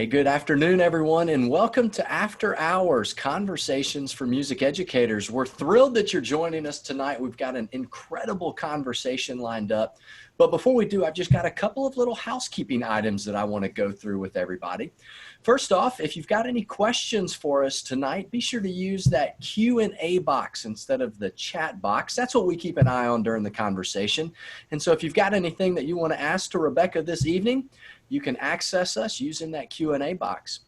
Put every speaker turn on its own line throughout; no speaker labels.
Hey, good afternoon, everyone, and welcome to After Hours Conversations for Music Educators. We're thrilled that you're joining us tonight. We've got an incredible conversation lined up. But before we do, I've just got a couple of little housekeeping items that I want to go through with everybody. First off, if you've got any questions for us tonight, be sure to use that Q&A box instead of the chat box. That's what we keep an eye on during the conversation. And so if you've got anything that you want to ask to Rebecca this evening, you can access us using that Q&A box.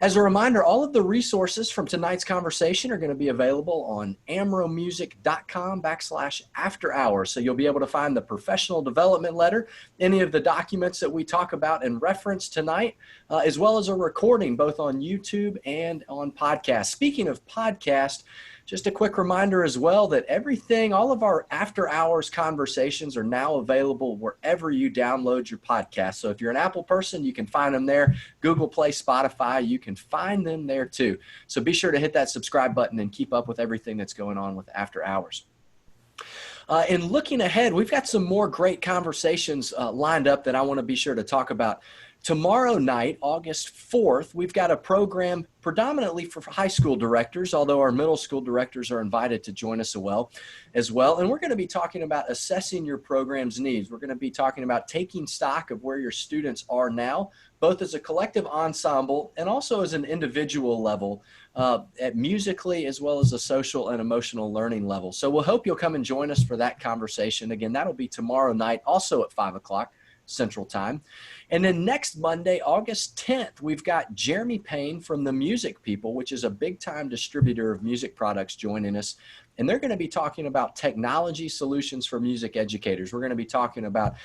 As a reminder, all of the resources from tonight's conversation are going to be available on amromusic.com/afterhours. So you'll be able to find the professional development letter, any of the documents that we talk about and reference tonight, as well as a recording both on YouTube and on podcast. Speaking of podcast, just a quick reminder as well that all of our after hours conversations are now available wherever you download your podcast. So if you're an Apple person, you can find them there. Google Play, Spotify, you can find them there too. So be sure to hit that subscribe button and keep up with everything that's going on with After Hours. And looking ahead, we've got some more great conversations lined up that I want to be sure to talk about. Tomorrow night, August 4th, we've got a program predominantly for high school directors, although our middle school directors are invited to join us as well. And we're going to be talking about assessing your program's needs. We're going to be talking about taking stock of where your students are now, both as a collective ensemble and also as an individual level, at musically as well as a social and emotional learning level. So we'll hope you'll come and join us for that conversation. Again, that'll be tomorrow night, also at 5 o'clock Central Time. And then next Monday, August 10th, we've got Jeremy Payne from The Music People, which is a big-time distributor of music products, joining us. And they're going to be talking about technology solutions for music educators. We're going to be talking about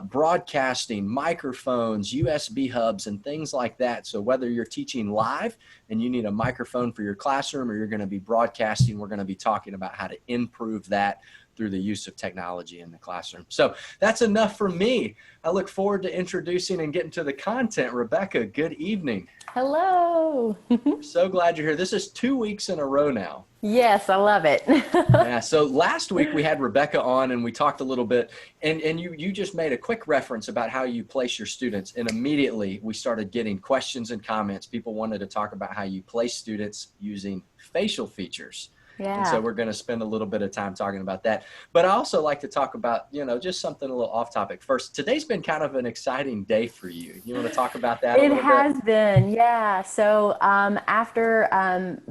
broadcasting, microphones, USB hubs, and things like that. So whether you're teaching live and you need a microphone for your classroom, or you're going to be broadcasting, we're going to be talking about how to improve that through the use of technology in the classroom. So that's enough for me. I look forward to introducing and getting to the content. Rebecca, good evening.
Hello.
So glad you're here. This is 2 weeks in a row now.
Yes, I love it.
Yeah, so last week we had Rebecca on and we talked a little bit, and you just made a quick reference about how you place your students, and immediately we started getting questions and comments. People wanted to talk about how you place students using facial features.
Yeah.
And so we're going to spend a little bit of time talking about that. But I also like to talk about, just something a little off topic first. Today's been kind of an exciting day for you. You want to talk about that a little bit?
It has been, yeah. So after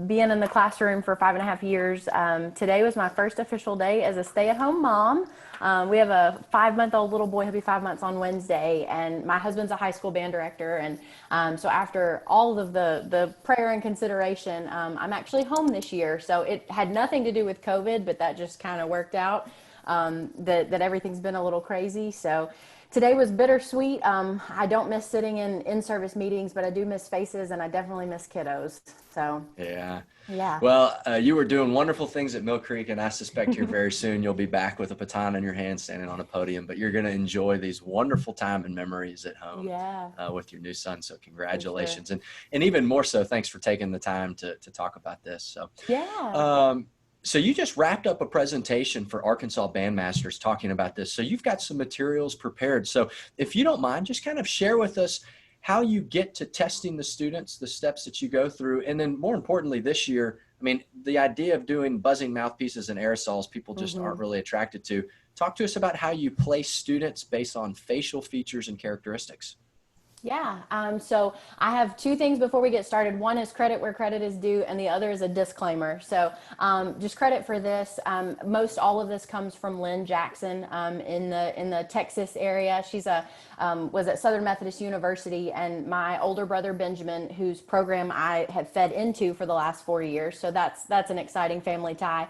being in the classroom for 5.5 years, today was my first official day as a stay-at-home mom. We have a 5-month-old little boy. He'll be 5 months on Wednesday, and my husband's a high school band director. And so after all of the prayer and consideration, I'm actually home this year. So it had nothing to do with COVID, but that just kind of worked out, that everything's been a little crazy. So today was bittersweet. I don't miss sitting in in-service meetings, but I do miss faces, and I definitely miss kiddos. So
yeah.
Well,
you were doing wonderful things at Mill Creek, and I suspect here very soon you'll be back with a baton in your hand, standing on a podium. But you're going to enjoy these wonderful time and memories at home with your new son. So congratulations, and even more so, thanks for taking the time to talk about this. So So you just wrapped up a presentation for Arkansas Bandmasters talking about this. So you've got some materials prepared. So if you don't mind, just kind of share with us how you get to testing the students, the steps that you go through. And then more importantly, this year, the idea of doing buzzing mouthpieces and aerosols, people just aren't really attracted to. Talk to us about how you place students based on facial features and characteristics.
Yeah. So I have two things before we get started. One is credit where credit is due, and the other is a disclaimer. So just credit for this. Most all of this comes from Lynn Jackson in the Texas area. She's was at Southern Methodist University, and my older brother Benjamin, whose program I have fed into for the last 4 years. So that's an exciting family tie.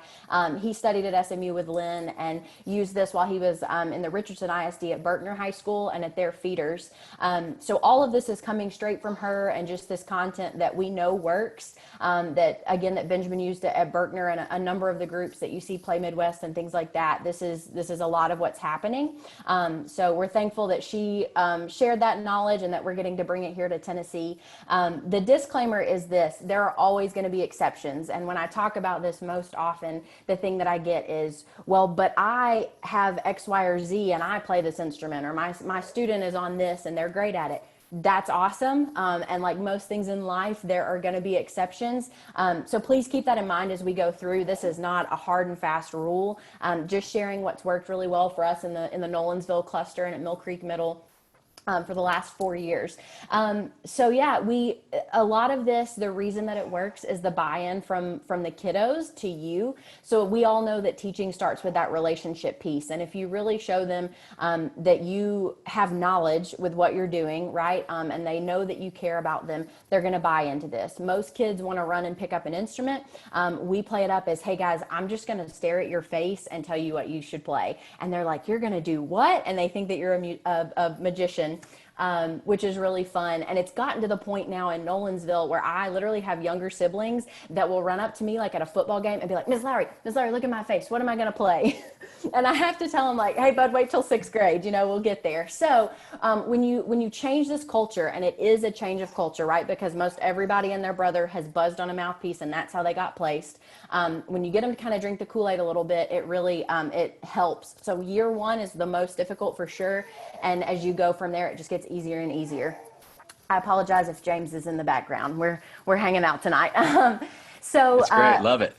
He studied at SMU with Lynn and used this while he was in the Richardson ISD at Berkner High School and at their feeders. So all of this is coming straight from her, and just this content that we know works, that Benjamin used at Berkner and a number of the groups that you see Play Midwest and things like that. This is a lot of what's happening. So we're thankful that she shared that knowledge and that we're getting to bring it here to Tennessee. The disclaimer is this: there are always going to be exceptions. And when I talk about this, most often the thing that I get is, well, but I have X, Y, or Z and I play this instrument, or my student is on this and they're great at it. that's awesome. And like most things in life, there are going to be exceptions. So please keep that in mind as we go through. This is not a hard and fast rule. Just sharing what's worked really well for us in the Nolensville cluster and at Mill Creek Middle. For the last 4 years. So yeah, a lot of this, the reason that it works is the buy-in from the kiddos to you. So we all know that teaching starts with that relationship piece. And if you really show them that you have knowledge with what you're doing, right? And they know that you care about them, they're going to buy into this. Most kids want to run and pick up an instrument. We play it up as, hey guys, I'm just going to stare at your face and tell you what you should play. And they're like, you're going to do what? And they think that you're a magician. Which is really fun. And it's gotten to the point now in Nolensville where I literally have younger siblings that will run up to me like at a football game and be like, Miss Lowry, look at my face. What am I going to play? And I have to tell them like, hey bud, wait till 6th grade, we'll get there. So when you change this culture, and it is a change of culture, right? Because most everybody and their brother has buzzed on a mouthpiece and that's how they got placed. When you get them to kind of drink the Kool-Aid a little bit, it really, it helps. So year 1 is the most difficult for sure. And as you go from there, it just gets easier and easier. I apologize if James is in the background. We're hanging out tonight. So
it's great. Love it.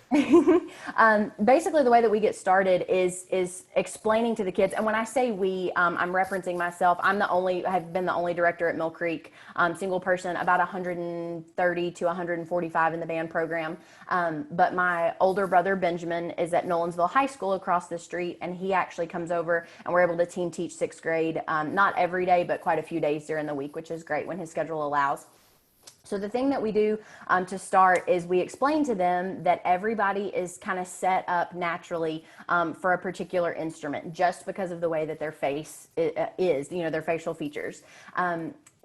Basically the way that we get started is explaining to the kids. And when I say we, I'm referencing myself. I've been the only director at Mill Creek, single person, about 130 to 145 in the band program. But my older brother, Benjamin, is at Nolensville High School across the street. And he actually comes over and we're able to team teach 6th grade, not every day, but quite a few days during the week, which is great when his schedule allows. So the thing that we do to start is we explain to them that everybody is kind of set up naturally for a particular instrument just because of the way that their face is, their facial features.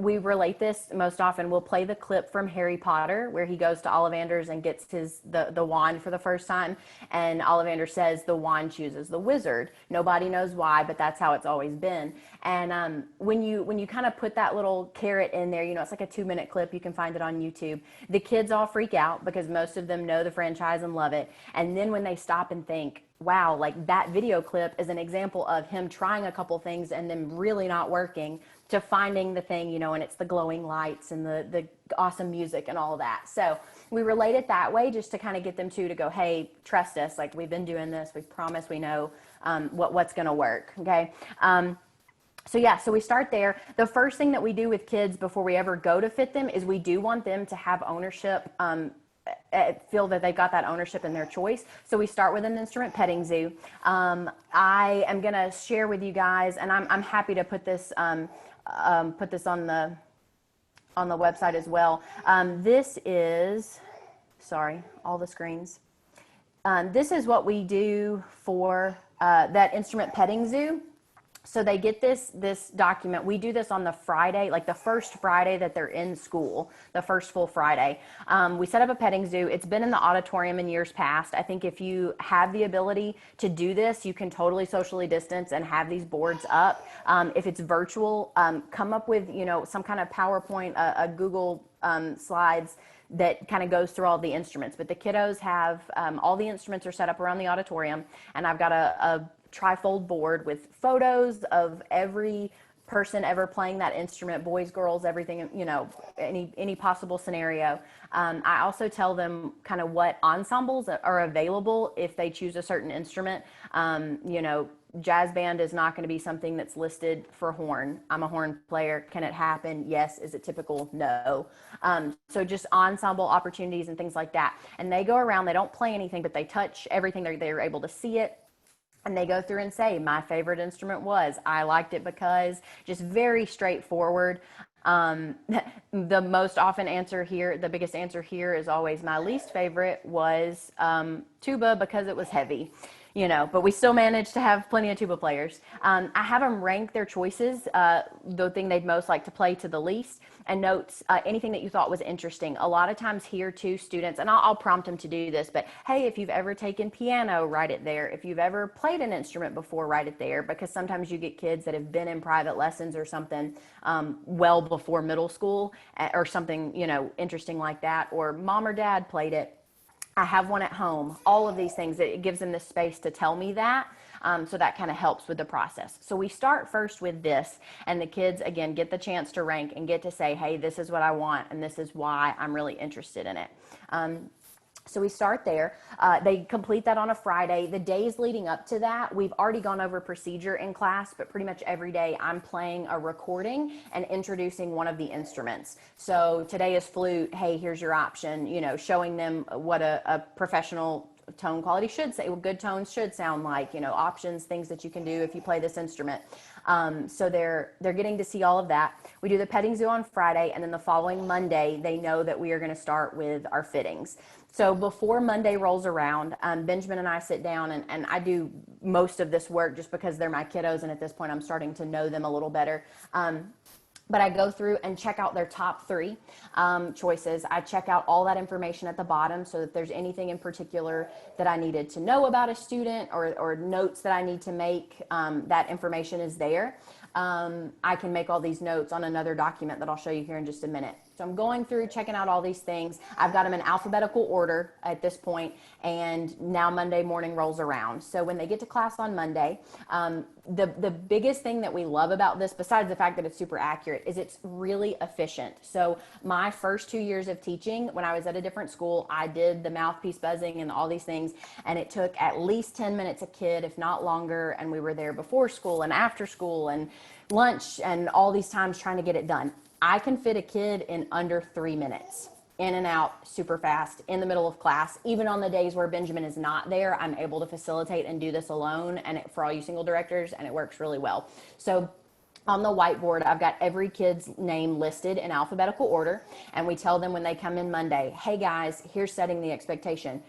We relate this most often. We'll play the clip from Harry Potter where he goes to Ollivander's and gets the wand for the first time. And Ollivander says the wand chooses the wizard. Nobody knows why, but that's how it's always been. And when you kind of put that little carrot in there, it's like a 2-minute clip. You can find it on YouTube. The kids all freak out because most of them know the franchise and love it. And then when they stop and think, wow, like that video clip is an example of him trying a couple things and then really not working, to finding the thing, and it's the glowing lights and the awesome music and all of that. So we relate it that way just to kind of get them to go, hey, trust us. Like we've been doing this. We promise we know what's going to work. Okay. So we start there. The first thing that we do with kids before we ever go to fit them is we do want them to have ownership, feel that they've got that ownership in their choice. So we start with an instrument petting zoo. I am going to share with you guys, and I'm happy to put this on the website as well. This is, sorry, all the screens. This is what we do for that instrument petting zoo. So they get this document. We do this on the Friday, like the first Friday that they're in school, the first full Friday. We set up a petting zoo. It's been in the auditorium in years past. I think if you have the ability to do this, you can totally socially distance and have these boards up. If it's virtual, come up with, some kind of PowerPoint, a Google slides that kind of goes through all the instruments. But the kiddos have, all the instruments are set up around the auditorium, and I've got a trifold board with photos of every person ever playing that instrument, boys, girls, everything, any possible scenario. I also tell them kind of what ensembles are available if they choose a certain instrument. Jazz band is not going to be something that's listed for horn. I'm a horn player. Can it happen? Yes. Is it typical? No. So just ensemble opportunities and things like that. And they go around, they don't play anything, but they touch everything. They're able to see it. And they go through and say, my favorite instrument was, I liked it because, just very straightforward. The most often answer here, the biggest answer here is always, my least favorite was tuba because it was heavy. But we still managed to have plenty of tuba players. I have them rank their choices, the thing they'd most like to play to the least, and notes anything that you thought was interesting. A lot of times here too, students, and I'll prompt them to do this, but hey, if you've ever taken piano, write it there. If you've ever played an instrument before, write it there, because sometimes you get kids that have been in private lessons or something well before middle school or something, interesting like that, or mom or dad played it. I have one at home, all of these things. It gives them the space to tell me that. So that kind of helps with the process. So we start first with this, and the kids, again, get the chance to rank and get to say, hey, this is what I want, and this is why I'm really interested in it. So we start there. They complete that on a Friday. The days leading up to that, we've already gone over procedure in class, but pretty much every day I'm playing a recording and introducing one of the instruments. So today is flute. Hey, here's your option, showing them what a professional tone quality should say, what good tones should sound like, options, things that you can do if you play this instrument. So they're getting to see all of that. We do the petting zoo on Friday, and then the following Monday, they know that we are going to start with our fittings. So before Monday rolls around, Benjamin and I sit down, and I do most of this work just because they're my kiddos, and at this point I'm starting to know them a little better. But I go through and check out their top 3 choices. I check out all that information at the bottom, so that there's anything in particular that I needed to know about a student or notes that I need to make, that information is there. I can make all these notes on another document that I'll show you here in just a minute. So I'm going through, checking out all these things. I've got them in alphabetical order at this point, and now Monday morning rolls around. So when they get to class on Monday, the biggest thing that we love about this, besides the fact that it's super accurate, is it's really efficient. So my first 2 years of teaching, when I was at a different school, I did the mouthpiece buzzing and all these things, and it took at least 10 minutes a kid, if not longer, and we were there before school and after school and lunch and all these times trying to get it done. I can fit a kid in under 3 minutes, in and out, super fast, in the middle of class. Even on the days where Benjamin is not there, I'm able to facilitate and do this alone, and for all you single directors, and it works really well. So on the whiteboard, I've got every kid's name listed in alphabetical order, and we tell them when they come in Monday, hey guys, here's setting the expectation.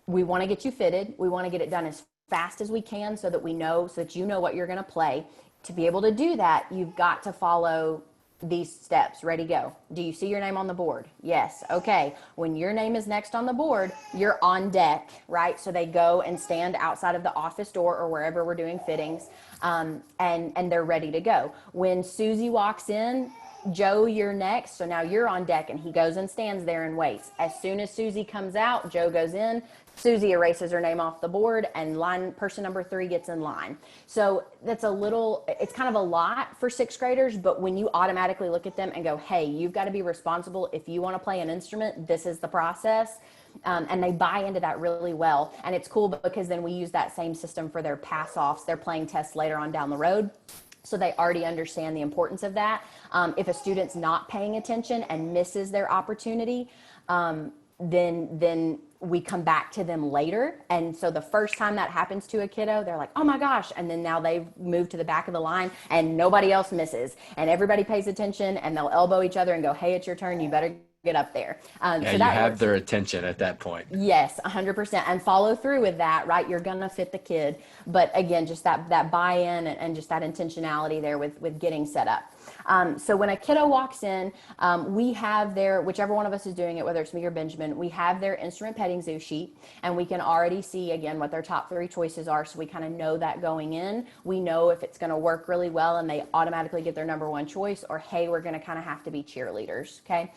We want to get you fitted. We want to get it done as fast as we can so that you know what you're going to play. To be able to do that, you've got to follow these steps. Ready, go. Do you see your name on the board? Yes. Okay. When your name is next on the board, you're on deck, right? So they go and stand outside of the office door or wherever we're doing fittings, and they're ready to go. When Susie walks in, Joe, you're next. So now you're on deck, and he goes and stands there and waits. As soon as Susie comes out, Joe goes in. Susie erases her name off the board, and person number 3 gets in line. So it's kind of a lot for 6th graders, but when you automatically look at them and go, hey, you've got to be responsible. If you want to play an instrument, this is the process. And they buy into that really well. And it's cool because then we use that same system for their pass-offs, their playing tests later on down the road. So they already understand the importance of that. If a student's not paying attention and misses their opportunity, then we come back to them later. And so the first time that happens to a kiddo, they're like, oh my gosh. And then now they've moved to the back of the line and nobody else misses. And everybody pays attention, and they'll elbow each other and go, hey, it's your turn. You better get up there.
So you have their attention at that point.
Yes, 100%. And follow through with that, right? You're going to fit the kid. But again, just that buy-in and just that intentionality there with getting set up. So when a kiddo walks in, we have whichever one of us is doing it, whether it's me or Benjamin, we have their instrument petting zoo sheet, and we can already see, again, what their top 3 choices are. So we kind of know that going in. We know if it's going to work really well and they automatically get their number 1 choice, or, hey, we're going to kind of have to be cheerleaders. Okay.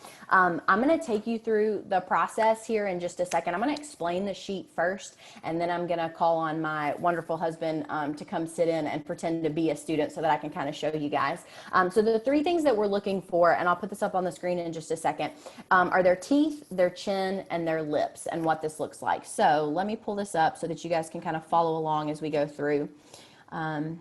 I'm going to take you through the process here in just a second. I'm going to explain the sheet first, and then I'm going to call on my wonderful husband to come sit in and pretend to be a student so that I can kind of show you guys. So the 3 things that we're looking for, and I'll put this up on the screen in just a second, are their teeth, their chin, and their lips, and what this looks like. So let me pull this up so that you guys can kind of follow along as we go through.
And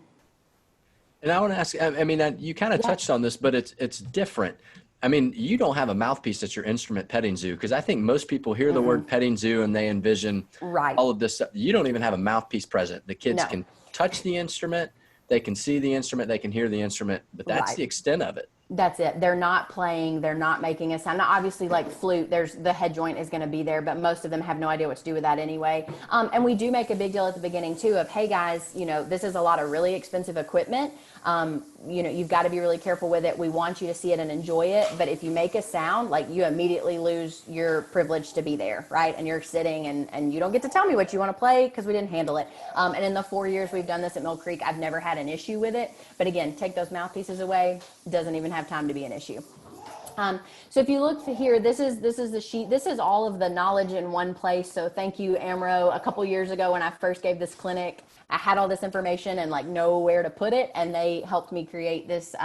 I want to ask, I mean, you kind of touched on this, but it's different. I mean, you don't have a mouthpiece at your instrument petting zoo, because I think most people hear the word petting zoo and they envision all of this stuff. You don't even have a mouthpiece present. The kids can touch the instrument, they can see the instrument, they can hear the instrument, but that's the extent of it.
That's it. They're not playing. They're not making a sound. Now, obviously, like flute, the head joint is going to be there, but most of them have no idea what to do with that anyway. And we do make a big deal at the beginning, too, of, hey, guys, this is a lot of really expensive equipment. You've got to be really careful with it. We want you to see it and enjoy it. But if you make a sound, like, you immediately lose your privilege to be there, right? And you're sitting and you don't get to tell me what you want to play because we didn't handle it. And in the 4 years we've done this at Mill Creek, I've never had an issue with it. But again, take those mouthpieces away, doesn't even have time to be an issue. So if you look here, this is the sheet. This is all of the knowledge in one place. So thank you, Amro. A couple years ago when I first gave this clinic, I had all this information and like know where to put it, and they helped me create this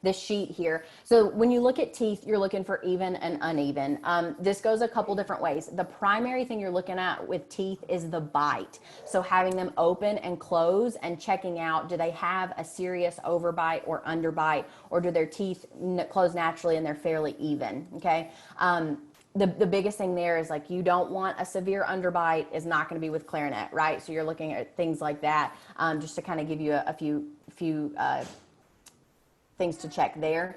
this sheet here. So when you look at teeth, you're looking for even and uneven. This goes a couple different ways. The primary thing you're looking at with teeth is the bite. So having them open and close and checking out, do they have a serious overbite or underbite, or do their teeth close naturally and they're fairly even, okay? The biggest thing there is like, you don't want a severe underbite is not going to be with clarinet, right? So you're looking at things like that, just to kind of give you a few things to check there.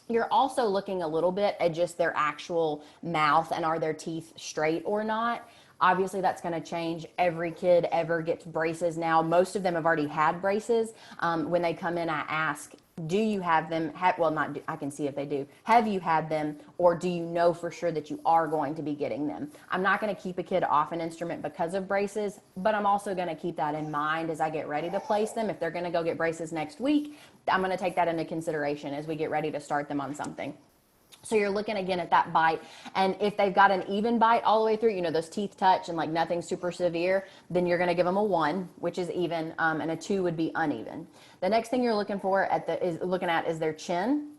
You're also looking a little bit at just their actual mouth and are their teeth straight or not. Obviously, that's going to change. Every kid ever gets braces now. Most of them have already had braces. When they come in, I ask, do you have them? Well, not do, I can see if they do. Have you had them, or do you know for sure that you are going to be getting them? I'm not going to keep a kid off an instrument because of braces, but I'm also going to keep that in mind as I get ready to place them. If they're going to go get braces next week, I'm going to take that into consideration as we get ready to start them on something. So you're looking again at that bite, and if they've got an even bite all the way through, you know, those teeth touch and like nothing super severe, then you're going to give them a 1, which is even, and a 2 would be uneven. The next thing you're looking for is their chin.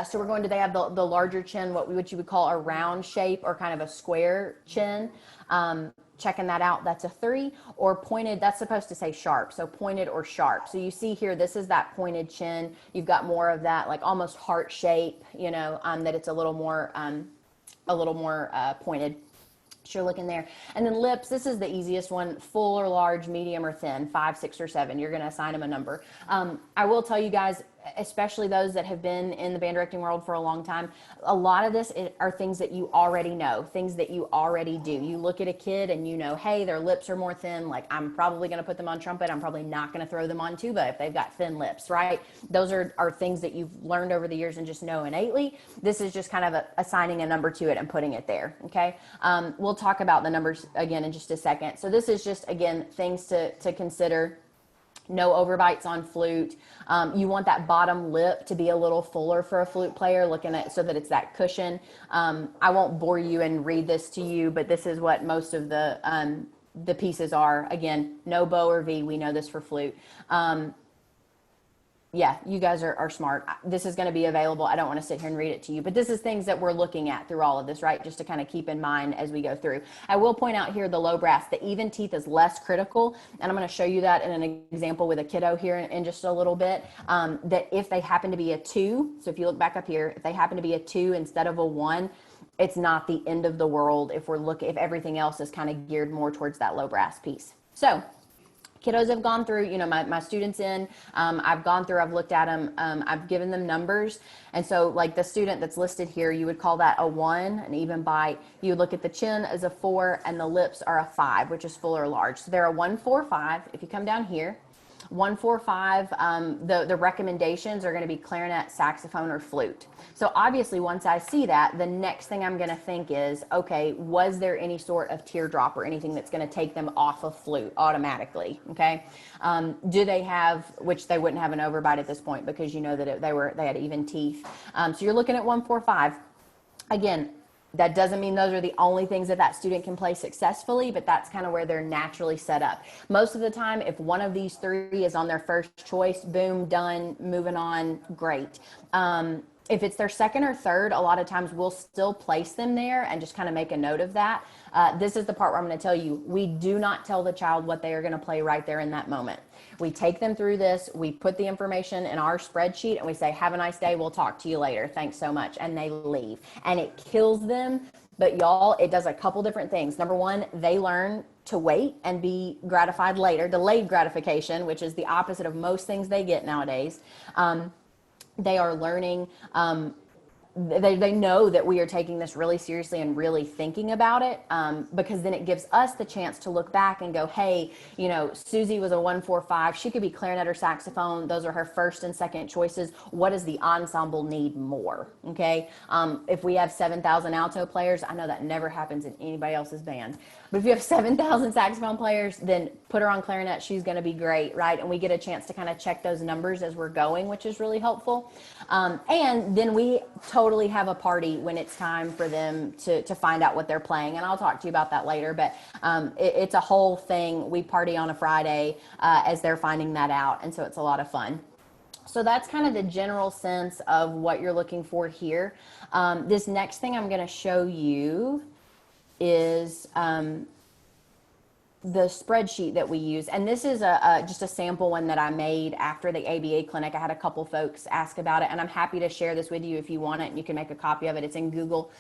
So we're going to, they have the larger chin, what you would call a round shape or kind of a square chin. Checking that out, that's a 3. Or pointed, that's supposed to say sharp, so pointed or sharp. So you see here, this is that pointed chin. You've got more of that like almost heart shape, you know, that it's a little more pointed. So you're looking there. And then lips, this is the easiest one: full or large, medium or thin, 5, 6, or 7. You're going to assign them a number. I will tell you guys, especially those that have been in the band directing world for a long time, a lot of this are things that you already know, things that you already do. You look at a kid and you know, hey, their lips are more thin. Like, I'm probably going to put them on trumpet. I'm probably not going to throw them on tuba if they've got thin lips, right? Those are things that you've learned over the years and just know innately. This is just kind of assigning a number to it and putting it there, okay? We'll talk about the numbers again in just a second. So this is just, again, things to consider. No overbites on flute. You want that bottom lip to be a little fuller for a flute player, looking at so that it's that cushion. I won't bore you and read this to you, but this is what most of the pieces are. Again, no bow or V. We know this for flute. Yeah, you guys are smart. This is going to be available. I don't want to sit here and read it to you, but this is things that we're looking at through all of this, right? Just to kind of keep in mind as we go through. I will point out here the low brass, the even teeth is less critical. And I'm going to show you that in an example with a kiddo here in just a little bit, that if they happen to be a 2, so if you look back up here, if they happen to be a 2 instead of a 1, it's not the end of the world if if everything else is kind of geared more towards that low brass piece. So kiddos have gone through, you know, my students I've gone through, I've looked at them, I've given them numbers. And so like the student that's listed here, you would call that a 1, an even bite. You would look at the chin as a 4 and the lips are a 5, which is full or large. So they're a 1, 4, 5. If you come down here, 1, 4, 5, the recommendations are going to be clarinet, saxophone, or flute. So obviously once I see that, the next thing I'm going to think is, okay, was there any sort of teardrop or anything that's going to take them off of flute automatically? Okay. Do they have, which they wouldn't have an overbite at this point because you know that they had even teeth. So you're looking at 1, 4, 5. Again, that doesn't mean those are the only things that student can play successfully, but that's kind of where they're naturally set up. Most of the time, if one of these 3 is on their first choice, boom, done, moving on, great. If it's their second or third, a lot of times we'll still place them there and just kind of make a note of that. This is the part where I'm going to tell you, we do not tell the child what they are going to play right there in that moment. We take them through this, we put the information in our spreadsheet, and we say, have a nice day, we'll talk to you later, thanks so much, and they leave. And it kills them, but y'all, it does a couple different things. Number one, they learn to wait and be gratified later, delayed gratification, which is the opposite of most things they get nowadays. They are learning, they know that we are taking this really seriously and really thinking about it, because then it gives us the chance to look back and go, hey, you know, Susie was a 1, 4, 5. She could be clarinet or saxophone. Those are her first and second choices. What does the ensemble need more? Okay. If we have 7,000 alto players, I know that never happens in anybody else's band, but if you have 7,000 saxophone players, then put her on clarinet. She's going to be great. Right. And we get a chance to kind of check those numbers as we're going, which is really helpful. And then we totally totally have a party when it's time for them to find out what they're playing. And I'll talk to you about that later, but it's a whole thing. We party on a Friday as they're finding that out. And so it's a lot of fun. So that's kind of the general sense of what you're looking for here. This next thing I'm going to show you is the spreadsheet that we use. And this is just a sample one that I made after the ABA clinic. I had a couple folks ask about it, and I'm happy to share this with you if you want it, and you can make a copy of it. It's in Google.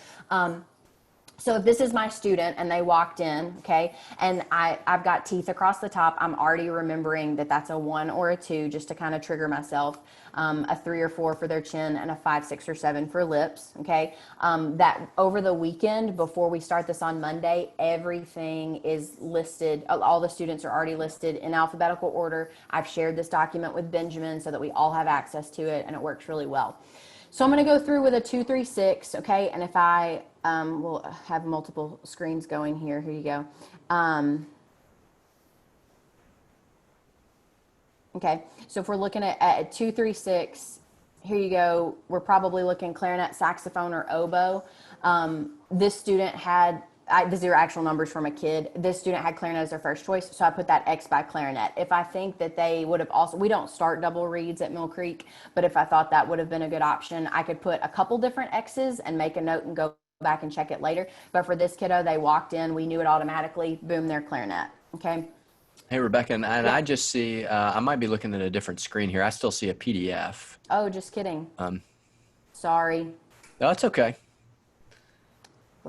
So if this is my student and they walked in, okay, and I've got teeth across the top, I'm already remembering that that's a 1 or a 2 just to kind of trigger myself, a 3 or 4 for their chin, and a 5, 6, or 7 for lips, okay. That over the weekend, before we start this on Monday, everything is listed. All the students are already listed in alphabetical order. I've shared this document with Benjamin so that we all have access to it, and it works really well. So I'm going to go through with a 2, 3, 6, okay, and if I will have multiple screens going here. Here you go. Okay, so if we're looking at 2, 3, 6, here you go. We're probably looking clarinet, saxophone, or oboe. This student had, these are actual numbers from a kid. This student had clarinet as their first choice, so I put that X by clarinet. If I think that they would have also, we don't start double reeds at Mill Creek, but if I thought that would have been a good option, I could put a couple different X's and make a note and go back and check it later. But for this kiddo, they walked in, we knew it automatically, boom, they're clarinet. Okay.
Hey, Rebecca, and I just see, I might be looking at a different screen here. I still see a PDF.
Oh, just kidding. Sorry.
No, it's okay.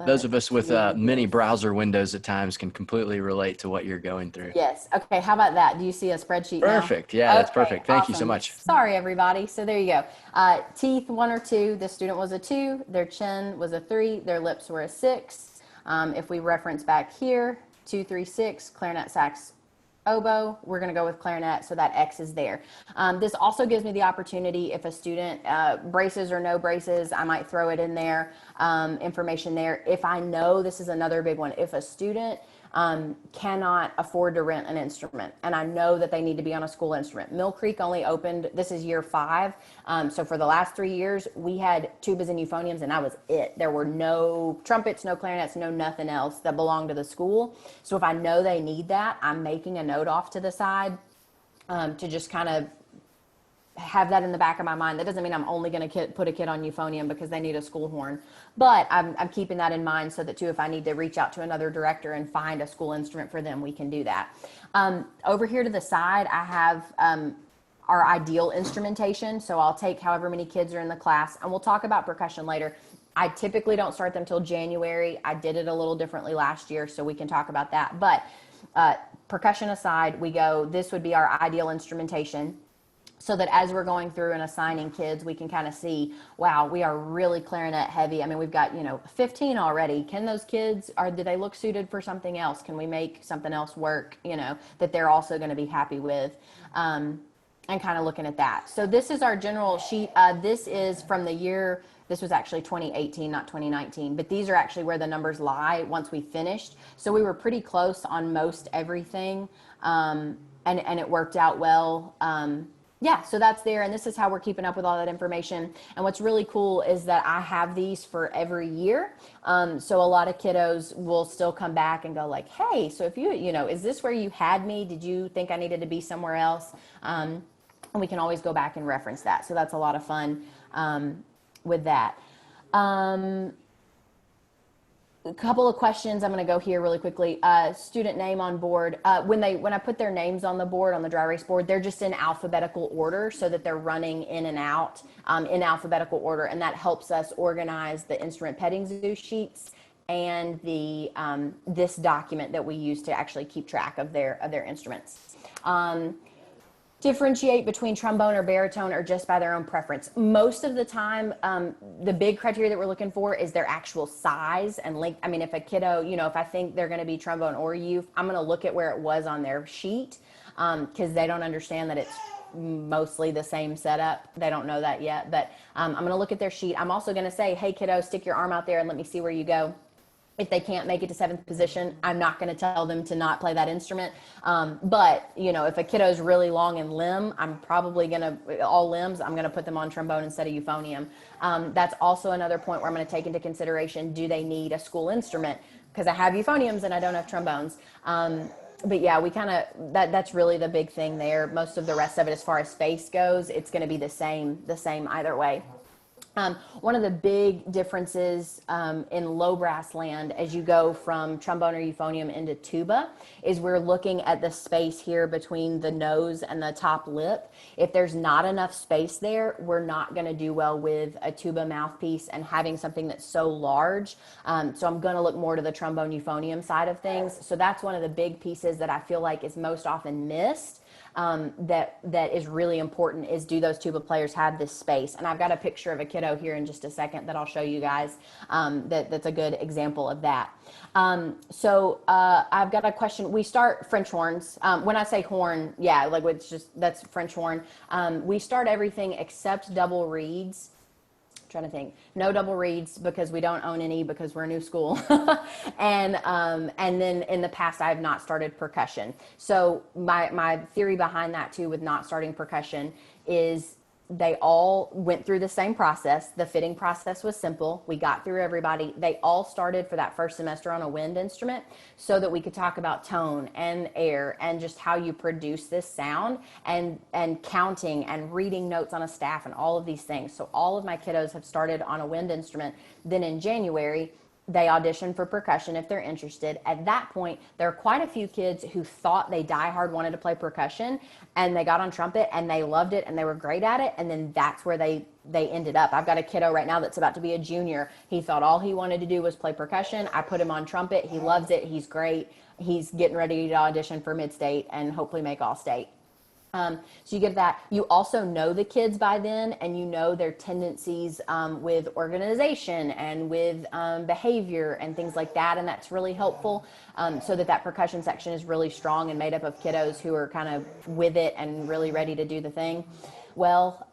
Those of us with many browser windows at times can completely relate to what you're going through.
Yes. Okay. How about that? Do you see a spreadsheet
Perfect.
now?
Yeah, that's
Okay,
perfect. Thank
awesome.
you so much.
Sorry, everybody. So there you go. Teeth, 1 or 2. This student was a 2. Their chin was a 3. Their lips were a 6. If we reference back here, 2, 3, 6, clarinet, sax, oboe, we're going to go with clarinet, so that X is there. This also gives me the opportunity, if a student braces or no braces, I might throw it in there, information there. If I know, this is another big one, if a student cannot afford to rent an instrument, and I know that they need to be on a school instrument. Mill Creek only opened, this is year 5, so for the last 3 years, we had tubas and euphoniums, and that was it. There were no trumpets, no clarinets, no nothing else that belonged to the school. So if I know they need that, I'm making a note off to the side to just kind of have that in the back of my mind. That doesn't mean I'm only going to put a kid on euphonium because they need a school horn, but I'm keeping that in mind so that too, if I need to reach out to another director and find a school instrument for them, we can do that. Over here to the side, I have our ideal instrumentation. So I'll take however many kids are in the class, and we'll talk about percussion later. I typically don't start them till January. I did it a little differently last year, so we can talk about that. But percussion aside, we go, this would be our ideal instrumentation. So that as we're going through and assigning kids, we can kind of see, wow, we are really clarinet heavy. I mean, we've got, 15 already. Can those kids, do they look suited for something else? Can we make something else work, that they're also going to be happy with? And kind of looking at that. So this is our general sheet. This is from the year, this was actually 2018, not 2019, but these are actually where the numbers lie once we finished. So we were pretty close on most everything, and it worked out well. Yeah, so that's there, and this is how we're keeping up with all that information. And what's really cool is that I have these for every year. So a lot of kiddos will still come back and go like, hey, so if is this where you had me? Did you think I needed to be somewhere else? And we can always go back and reference that. So that's a lot of fun with that. A couple of questions. I'm going to go here really quickly. Student name on board. When I put their names on the board, on the dry erase board, they're just in alphabetical order so that they're running in and out in alphabetical order. And that helps us organize the instrument petting zoo sheets and the this document that we use to actually keep track of their instruments. Differentiate between trombone or baritone or just by their own preference. Most of the time, the big criteria that we're looking for is their actual size and length. I mean, if a kiddo, if I think they're going to be trombone or youth, I'm going to look at where it was on their sheet because they don't understand that it's mostly the same setup. They don't know that yet, but I'm going to look at their sheet. I'm also going to say, hey, kiddo, stick your arm out there and let me see where you go. If they can't make it to 7th position, I'm not going to tell them to not play that instrument. But, you know, if a kiddo's really long in limb, I'm probably going to, all limbs, I'm going to put them on trombone instead of euphonium. That's also another point where I'm going to take into consideration, do they need a school instrument? Because I have euphoniums and I don't have trombones. But yeah, we kind of, that's really the big thing there. Most of the rest of it, as far as space goes, it's going to be the same either way. One of the big differences in low brass land as you go from trombone or euphonium into tuba is we're looking at the space here between the nose and the top lip. If there's not enough space there, we're not going to do well with a tuba mouthpiece and having something that's so large. So I'm going to look more to the trombone euphonium side of things. So that's one of the big pieces that I feel like is most often missed. That is really important, is do those tuba players have this space? And I've got a picture of a kiddo here in just a second that I'll show you guys. That's a good example of that. So I've got a question. We start French horns. When I say horn, yeah, like it's just, that's French horn. We start everything except double reeds. Trying to think, no double reeds because we don't own any because we're a new school. And then in the past I have not started percussion. So my theory behind that too with not starting percussion is they all went through the same process. The fitting process was simple. We got through everybody. They all started for that first semester on a wind instrument so that we could talk about tone and air and just how you produce this sound and counting and reading notes on a staff and all of these things. So all of my kiddos have started on a wind instrument. Then in January, they audition for percussion if they're interested. At that point, there are quite a few kids who thought they diehard wanted to play percussion, and they got on trumpet and they loved it and they were great at it. And then that's where they ended up. I've got a kiddo right now that's about to be a junior. He thought all he wanted to do was play percussion. I put him on trumpet. He loves it. He's great. He's getting ready to audition for mid-state and hopefully make all-state. So you give that. You also know the kids by then, and you know their tendencies with organization and with behavior and things like that, and that's really helpful, so that percussion section is really strong and made up of kiddos who are kind of with it and really ready to do the thing. Well,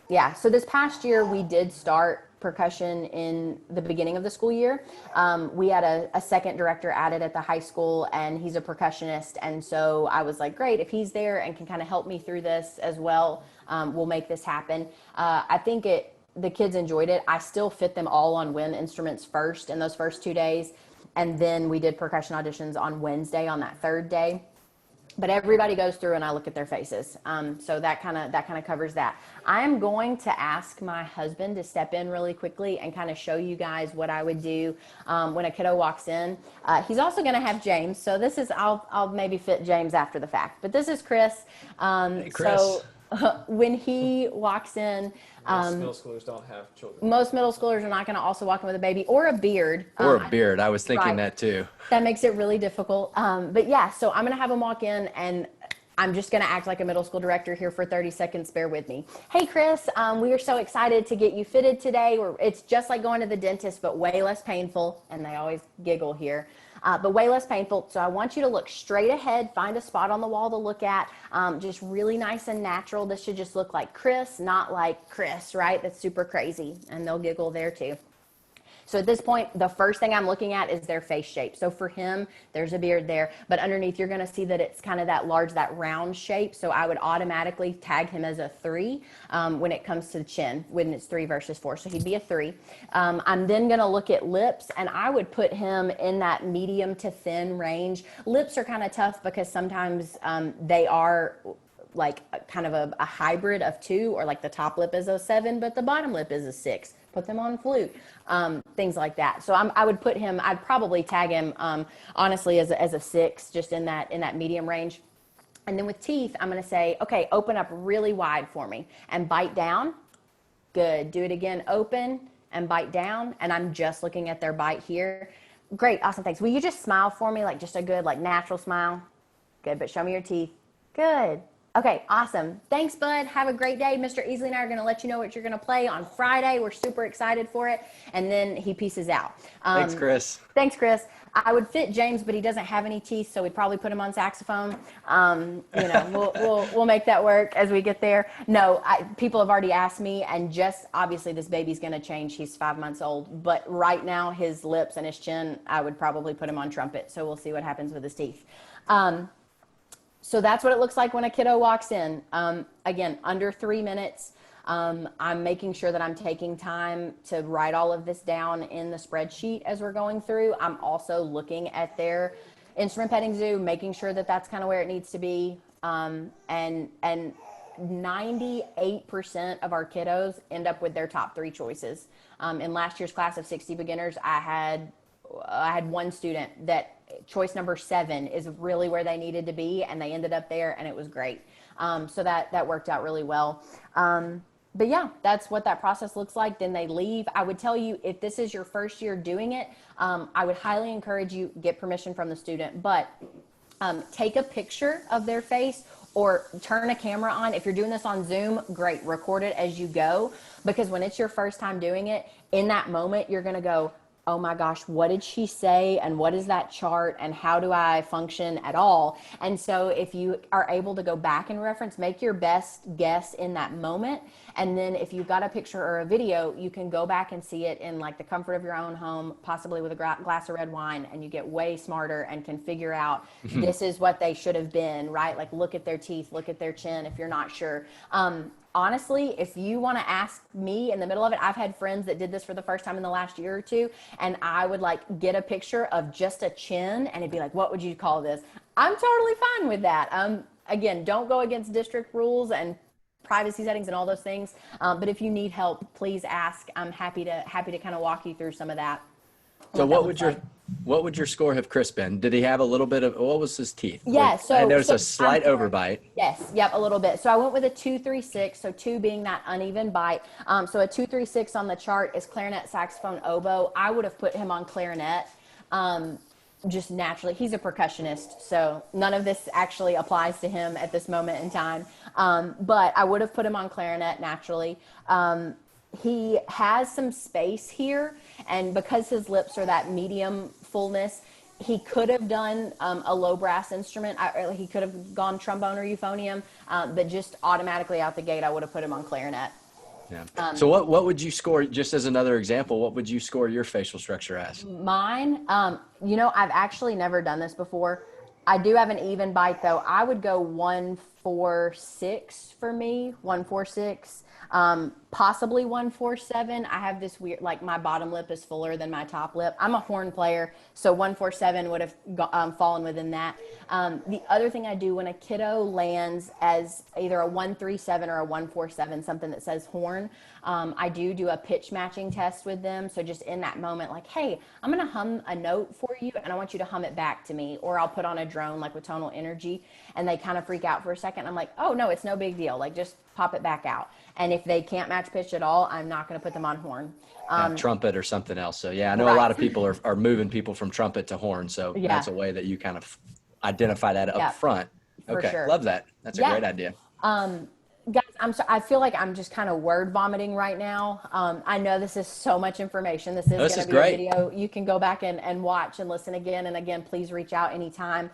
yeah, so this past year we did start percussion in the beginning of the school year. We had a second director added at the high school, and he's a percussionist. And so I was like, great, if he's there and can kind of help me through this as well, we'll make this happen. I think the kids enjoyed it. I still fit them all on wind instruments first in those first 2 days. And then we did percussion auditions on Wednesday on that third day. But everybody goes through and I look at their faces. So that kind of covers that. I'm going to ask my husband to step in really quickly and kind of show you guys what I would do when a kiddo walks in. He's also going to have James. So this is, I'll maybe fit James after the fact. But this is Chris.
Hey, Chris.
So when he walks in,
Most middle schoolers don't have children.
most middle schoolers are not going to also walk in with a baby or a beard.
Or a beard. I was thinking
right.
that too.
That makes it really difficult. But yeah, so I'm going to have him walk in, and I'm just going to act like a middle school director here for 30 seconds. Bear with me. Hey, Chris, we are so excited to get you fitted today. It's just like going to the dentist, but way less painful. And they always giggle here. But way less painful. So I want you to look straight ahead, find a spot on the wall to look at, just really nice and natural. This should just look like Chris, not like Chris, right? That's super crazy. And they'll giggle there too. So at this point, the first thing I'm looking at is their face shape. So for him, there's a beard there, but underneath you're going to see that it's kind of that large, that round shape. So I would automatically tag him as a 3 when it comes to the chin, when it's 3 versus 4. So he'd be a 3. I'm then going to look at lips, and I would put him in that medium to thin range. Lips are kind of tough because sometimes they are like kind of a hybrid of 2, or like the top lip is a 7, but the bottom lip is a 6. Put them on flute, things like that. So I would put him, I'd probably tag him, honestly, as a 6, just in that medium range. And then with teeth, I'm going to say, okay, open up really wide for me and bite down. Good. Do it again. Open and bite down. And I'm just looking at their bite here. Great. Awesome. Thanks. Will you just smile for me? Like just a good, like natural smile. Good. But show me your teeth. Good. Okay, awesome. Thanks, bud. Have a great day. Mr. Easley and I are going to let you know what you're going to play on Friday. We're super excited for it. And then he pieces out.
Thanks, Chris.
Thanks, Chris. I would fit James, but he doesn't have any teeth, so we'd probably put him on saxophone. We'll make that work as we get there. No, people have already asked me, and just obviously this baby's going to change. He's 5 months old, but right now his lips and his chin, I would probably put him on trumpet. So we'll see what happens with his teeth. So that's what it looks like when a kiddo walks in. Again, under 3 minutes. I'm making sure that I'm taking time to write all of this down in the spreadsheet as we're going through. I'm also looking at their instrument petting zoo, making sure that that's kind of where it needs to be. And 98% of our kiddos end up with their top 3 choices. In last year's class of 60 beginners, I had one student that choice number 7 is really where they needed to be, and they ended up there, and it was great. So that worked out really well. But yeah, that's what that process looks like. Then they leave. I would tell you, if this is your first year doing it, I would highly encourage you get permission from the student, but take a picture of their face or turn a camera on. If you're doing this on Zoom, great, record it as you go, because when it's your first time doing it, in that moment, you're going to go, oh my gosh, what did she say? And what is that chart? And how do I function at all? And so if you are able to go back and reference, make your best guess in that moment. And then if you've got a picture or a video, you can go back and see it in like the comfort of your own home, possibly with a glass of red wine, and you get way smarter and can figure out this is what they should have been, right? Like look at their teeth, look at their chin if you're not sure. Honestly, if you want to ask me in the middle of it, I've had friends that did this for the first time in the last year or two, and I would like get a picture of just a chin and it'd be like, what would you call this? I'm totally fine with that. Again, don't go against district rules and privacy settings and all those things. But if you need help, please ask. I'm happy to kind of walk you through some of that.
So what would your score have Chris been? Did he have a little bit of, what was his teeth?
Yeah, so
I noticed a slight overbite.
Yes, yep, a little bit. So I went with a 2-3-6, so 2 being that uneven bite. So a 2-3-6 on the chart is clarinet, saxophone, oboe. I would have put him on clarinet. Just naturally, he's a percussionist, so none of this actually applies to him at this moment in time. But I would have put him on clarinet naturally. He has some space here, and because his lips are that medium fullness, he could have done a low brass instrument. He could have gone trombone or euphonium, but just automatically out the gate, I would have put him on clarinet.
Yeah. So what would you score, just as another example, what would you score your facial structure as?
Mine, I've actually never done this before. I do have an even bite though. I would go 1-4-6 for me, 1-4-6. Possibly 1-4-7. I have this weird, like my bottom lip is fuller than my top lip. I'm a horn player, so 1-4-7 would have fallen within that. The other thing I do when a kiddo lands as either a 1-3-7 or a 1-4-7, something that says horn, I do a pitch matching test with them. So just in that moment, like, hey, I'm going to hum a note for you and I want you to hum it back to me. Or I'll put on a drone like with tonal energy, and they kind of freak out for a second. I'm like, oh no, it's no big deal. Like just pop it back out. And if they can't match pitch at all, I'm not going to put them on horn.
Trumpet or something else. So yeah, I know a lot of people are moving people from trumpet to horn. So that's a way that you kind of identify that up front. Okay.
Sure.
Love that. That's a great idea.
Guys, I feel like I'm just kind of word vomiting right now. I know this is so much information. This is going to be a video you can go back and watch and listen again. And again, please reach out anytime.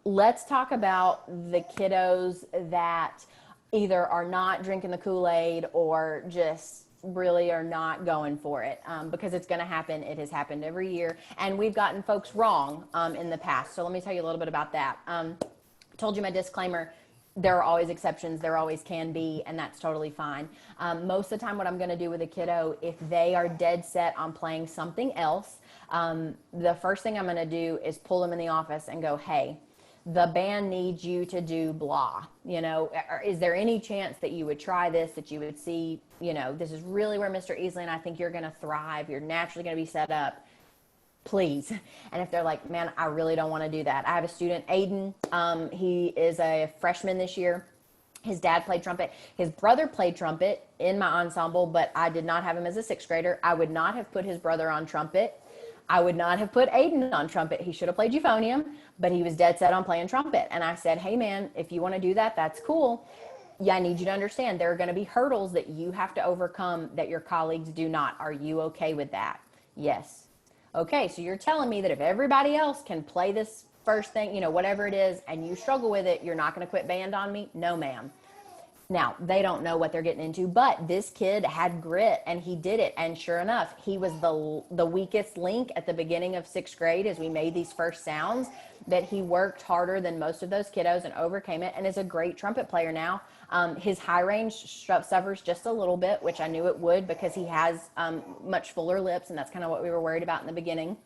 Let's talk about the kiddos that either are not drinking the Kool-Aid or just really are not going for it, because it's going to happen. It has happened every year, and we've gotten folks wrong in the past. So let me tell you a little bit about that. I told you my disclaimer. There are always exceptions. There always can be, and that's totally fine. Most of the time what I'm going to do with a kiddo, if they are dead set on playing something else, the first thing I'm going to do is pull them in the office and go, hey, the band needs you to do blah. Is there any chance that you would try this, that you would see, this is really where Mr. Easley and I think you're going to thrive. You're naturally going to be set up. Please. And if they're like, man, I really don't want to do that. I have a student, Aiden. He is a freshman this year. His dad played trumpet. His brother played trumpet in my ensemble, but I did not have him as a 6th grader. I would not have put his brother on trumpet. I would not have put Aiden on trumpet. He should have played euphonium, but he was dead set on playing trumpet. And I said, hey man, if you want to do that, that's cool. Yeah, I need you to understand there are going to be hurdles that you have to overcome that your colleagues do not. Are you okay with that? Yes. Okay, so you're telling me that if everybody else can play this first thing, you know, whatever it is, and you struggle with it, you're not going to quit band on me? No, ma'am. Now, they don't know what they're getting into, but this kid had grit and he did it. And sure enough, he was the weakest link at the beginning of 6th grade as we made these first sounds, that he worked harder than most of those kiddos and overcame it, and is a great trumpet player now. His high range suffers just a little bit, which I knew it would because he has much fuller lips, and that's kind of what we were worried about in the beginning.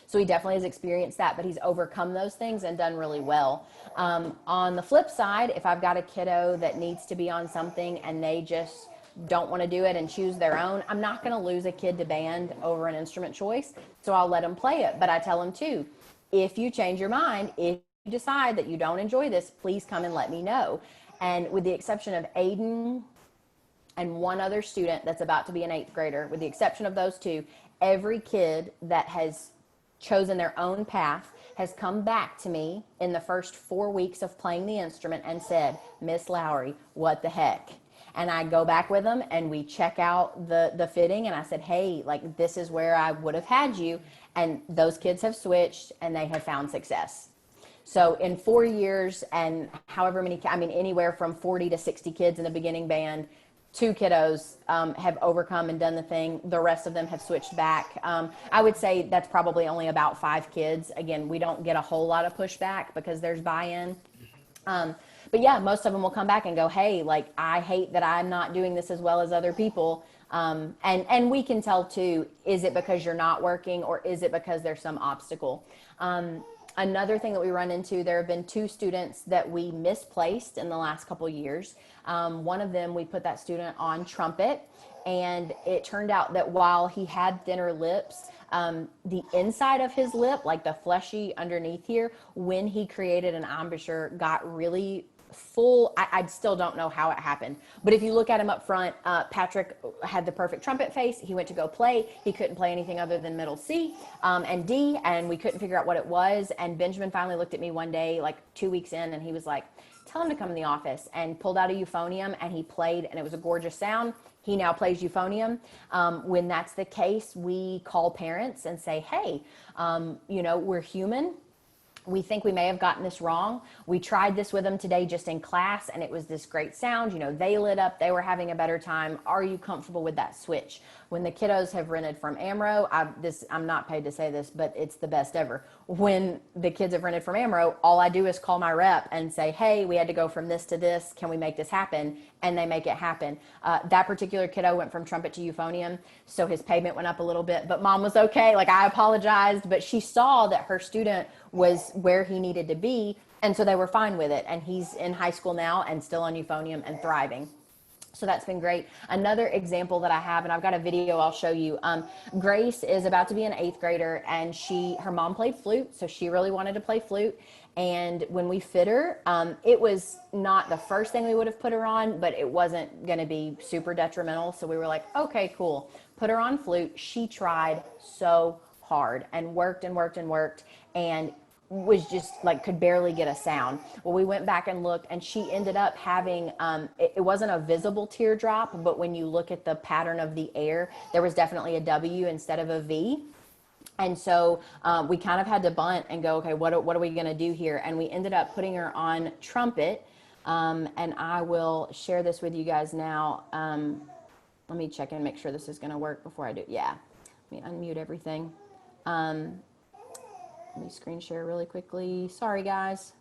So he definitely has experienced that, but he's overcome those things and done really well. On the flip side, if I've got a kiddo that needs to be on something and they just don't want to do it and choose their own, I'm not going to lose a kid to band over an instrument choice. So I'll let them play it. But I tell them too, if you change your mind, if you decide that you don't enjoy this, please come and let me know. And with the exception of Aiden and one other student that's about to be an 8th grader, with the exception of those two, every kid that has chosen their own path has come back to me in the first 4 weeks of playing the instrument and said, Miss Lowry, what the heck? And I go back with them and we check out the fitting, and I said, hey, like, this is where I would have had you. And those kids have switched and they have found success. So in 4 years and however many, I mean, anywhere from 40 to 60 kids in the beginning band, 2 kiddos have overcome and done the thing. The rest of them have switched back. I would say that's probably only about 5 kids. Again, we don't get a whole lot of pushback because there's buy-in. But yeah, most of them will come back and go, hey, like, I hate that I'm not doing this as well as other people. And we can tell too, is it because you're not working or is it because there's some obstacle? Another thing that we run into, there have been 2 students that we misplaced in the last couple years. One of them, we put that student on trumpet, and it turned out that while he had thinner lips, the inside of his lip, like the fleshy underneath here, when he created an embouchure, got really full. I still don't know how it happened, but if you look at him up front, Patrick had the perfect trumpet face. He went to go play. He couldn't play anything other than middle C and D, and we couldn't figure out what it was. And Benjamin finally looked at me one day, like 2 weeks in, and he was like, tell him to come in the office, and pulled out a euphonium, and he played, and it was a gorgeous sound. He now plays euphonium. When that's the case, we call parents and say, hey, you know, we're human. We think we may have gotten this wrong. We tried this with them today just in class, and it was this great sound. You know, they lit up. They were having a better time. Are you comfortable with that switch? When the kiddos have rented from Amro, I'm not paid to say this, but it's the best ever. When the kids have rented from Amro, all I do is call my rep and say, hey, we had to go from this to this. Can we make this happen? And they make it happen. That particular kiddo went from trumpet to euphonium, so his payment went up a little bit, but mom was okay. Like, I apologized, but she saw that her student was where he needed to be, and so they were fine with it. And he's in high school now and still on euphonium and thriving. So that's been great. Another example that I have, and I've got a video I'll show you. Grace is about to be an 8th grader, and her mom played flute, so she really wanted to play flute. And when we fit her, it was not the first thing we would have put her on, but it wasn't going to be super detrimental. So we were like, okay, cool. Put her on flute. She tried so hard and worked and worked and worked, and was just like, could barely get a sound. Well, we went back and looked, and she ended up having, it wasn't a visible teardrop, but when you look at the pattern of the air, there was definitely a W instead of a V. And so we kind of had to bunt and go, okay, what are we going to do here? And we ended up putting her on trumpet. And I will share this with you guys now. Let me check and make sure this is going to work before I do it. Yeah. Let me unmute everything. Let me screen share really quickly. Sorry, guys.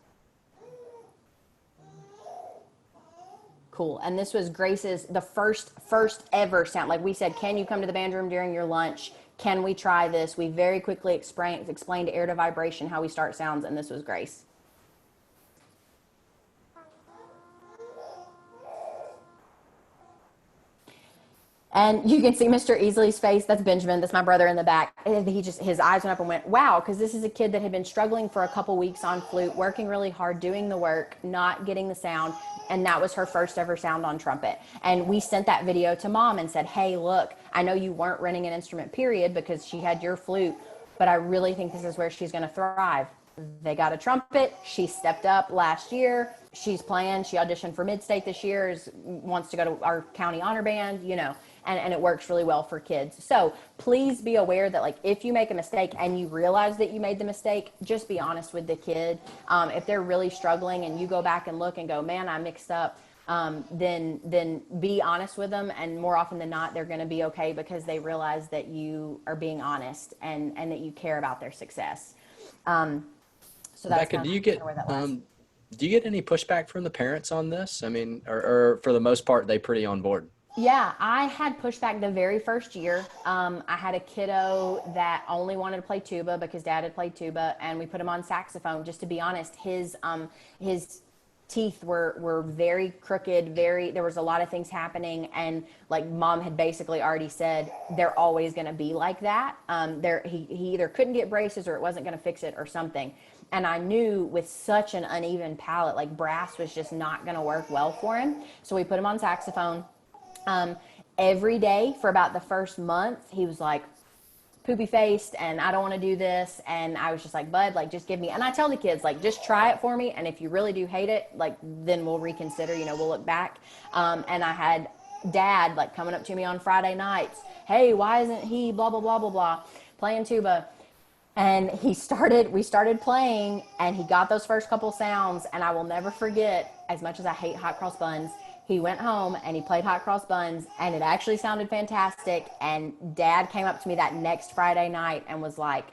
Cool. And this was Grace's, the first ever sound. Like we said, can you come to the band room during your lunch? Can we try this? We very quickly explained air to vibration, how we start sounds, and this was Grace. And you can see Mr. Easley's face. That's Benjamin. That's my brother in the back. And his eyes went up and went, wow, because this is a kid that had been struggling for a couple weeks on flute, working really hard, doing the work, not getting the sound. And that was her first ever sound on trumpet. And we sent that video to mom and said, hey, look, I know you weren't renting an instrument, period, because she had your flute, but I really think this is where she's going to thrive. They got a trumpet. She stepped up last year. She's playing. She auditioned for Mid-State this year, wants to go to our county honor band, and it works really well for kids. So please be aware that, like, if you make a mistake and you realize that you made the mistake, just be honest with the kid. If they're really struggling and you go back and look and go, man, I mixed up, then be honest with them. And more often than not, they're going to be okay because they realize that you are being honest and that you care about their success. So that's
Rebecca, do you get any pushback from the parents on this? I mean, or for the most part, they pretty on board?
Yeah, I had pushback the very first year. I had a kiddo that only wanted to play tuba because dad had played tuba, and we put him on saxophone. Just to be honest, his teeth were very crooked, there was a lot of things happening, and like mom had basically already said, they're always going to be like that. He either couldn't get braces or it wasn't going to fix it or something. And I knew with such an uneven palate, like brass was just not going to work well for him. So we put him on saxophone. Every day for about the first month, he was like poopy faced and I don't want to do this. And I was just like, bud, like, just give me, and I tell the kids, like, just try it for me. And if you really do hate it, like, then we'll reconsider, we'll look back. And I had dad like coming up to me on Friday nights. Hey, why isn't he blah, blah, blah, blah, blah, playing tuba? And we started playing, and he got those first couple sounds. And I will never forget, as much as I hate hot cross buns, he went home and he played hot cross buns, and it actually sounded fantastic. And dad came up to me that next Friday night and was like,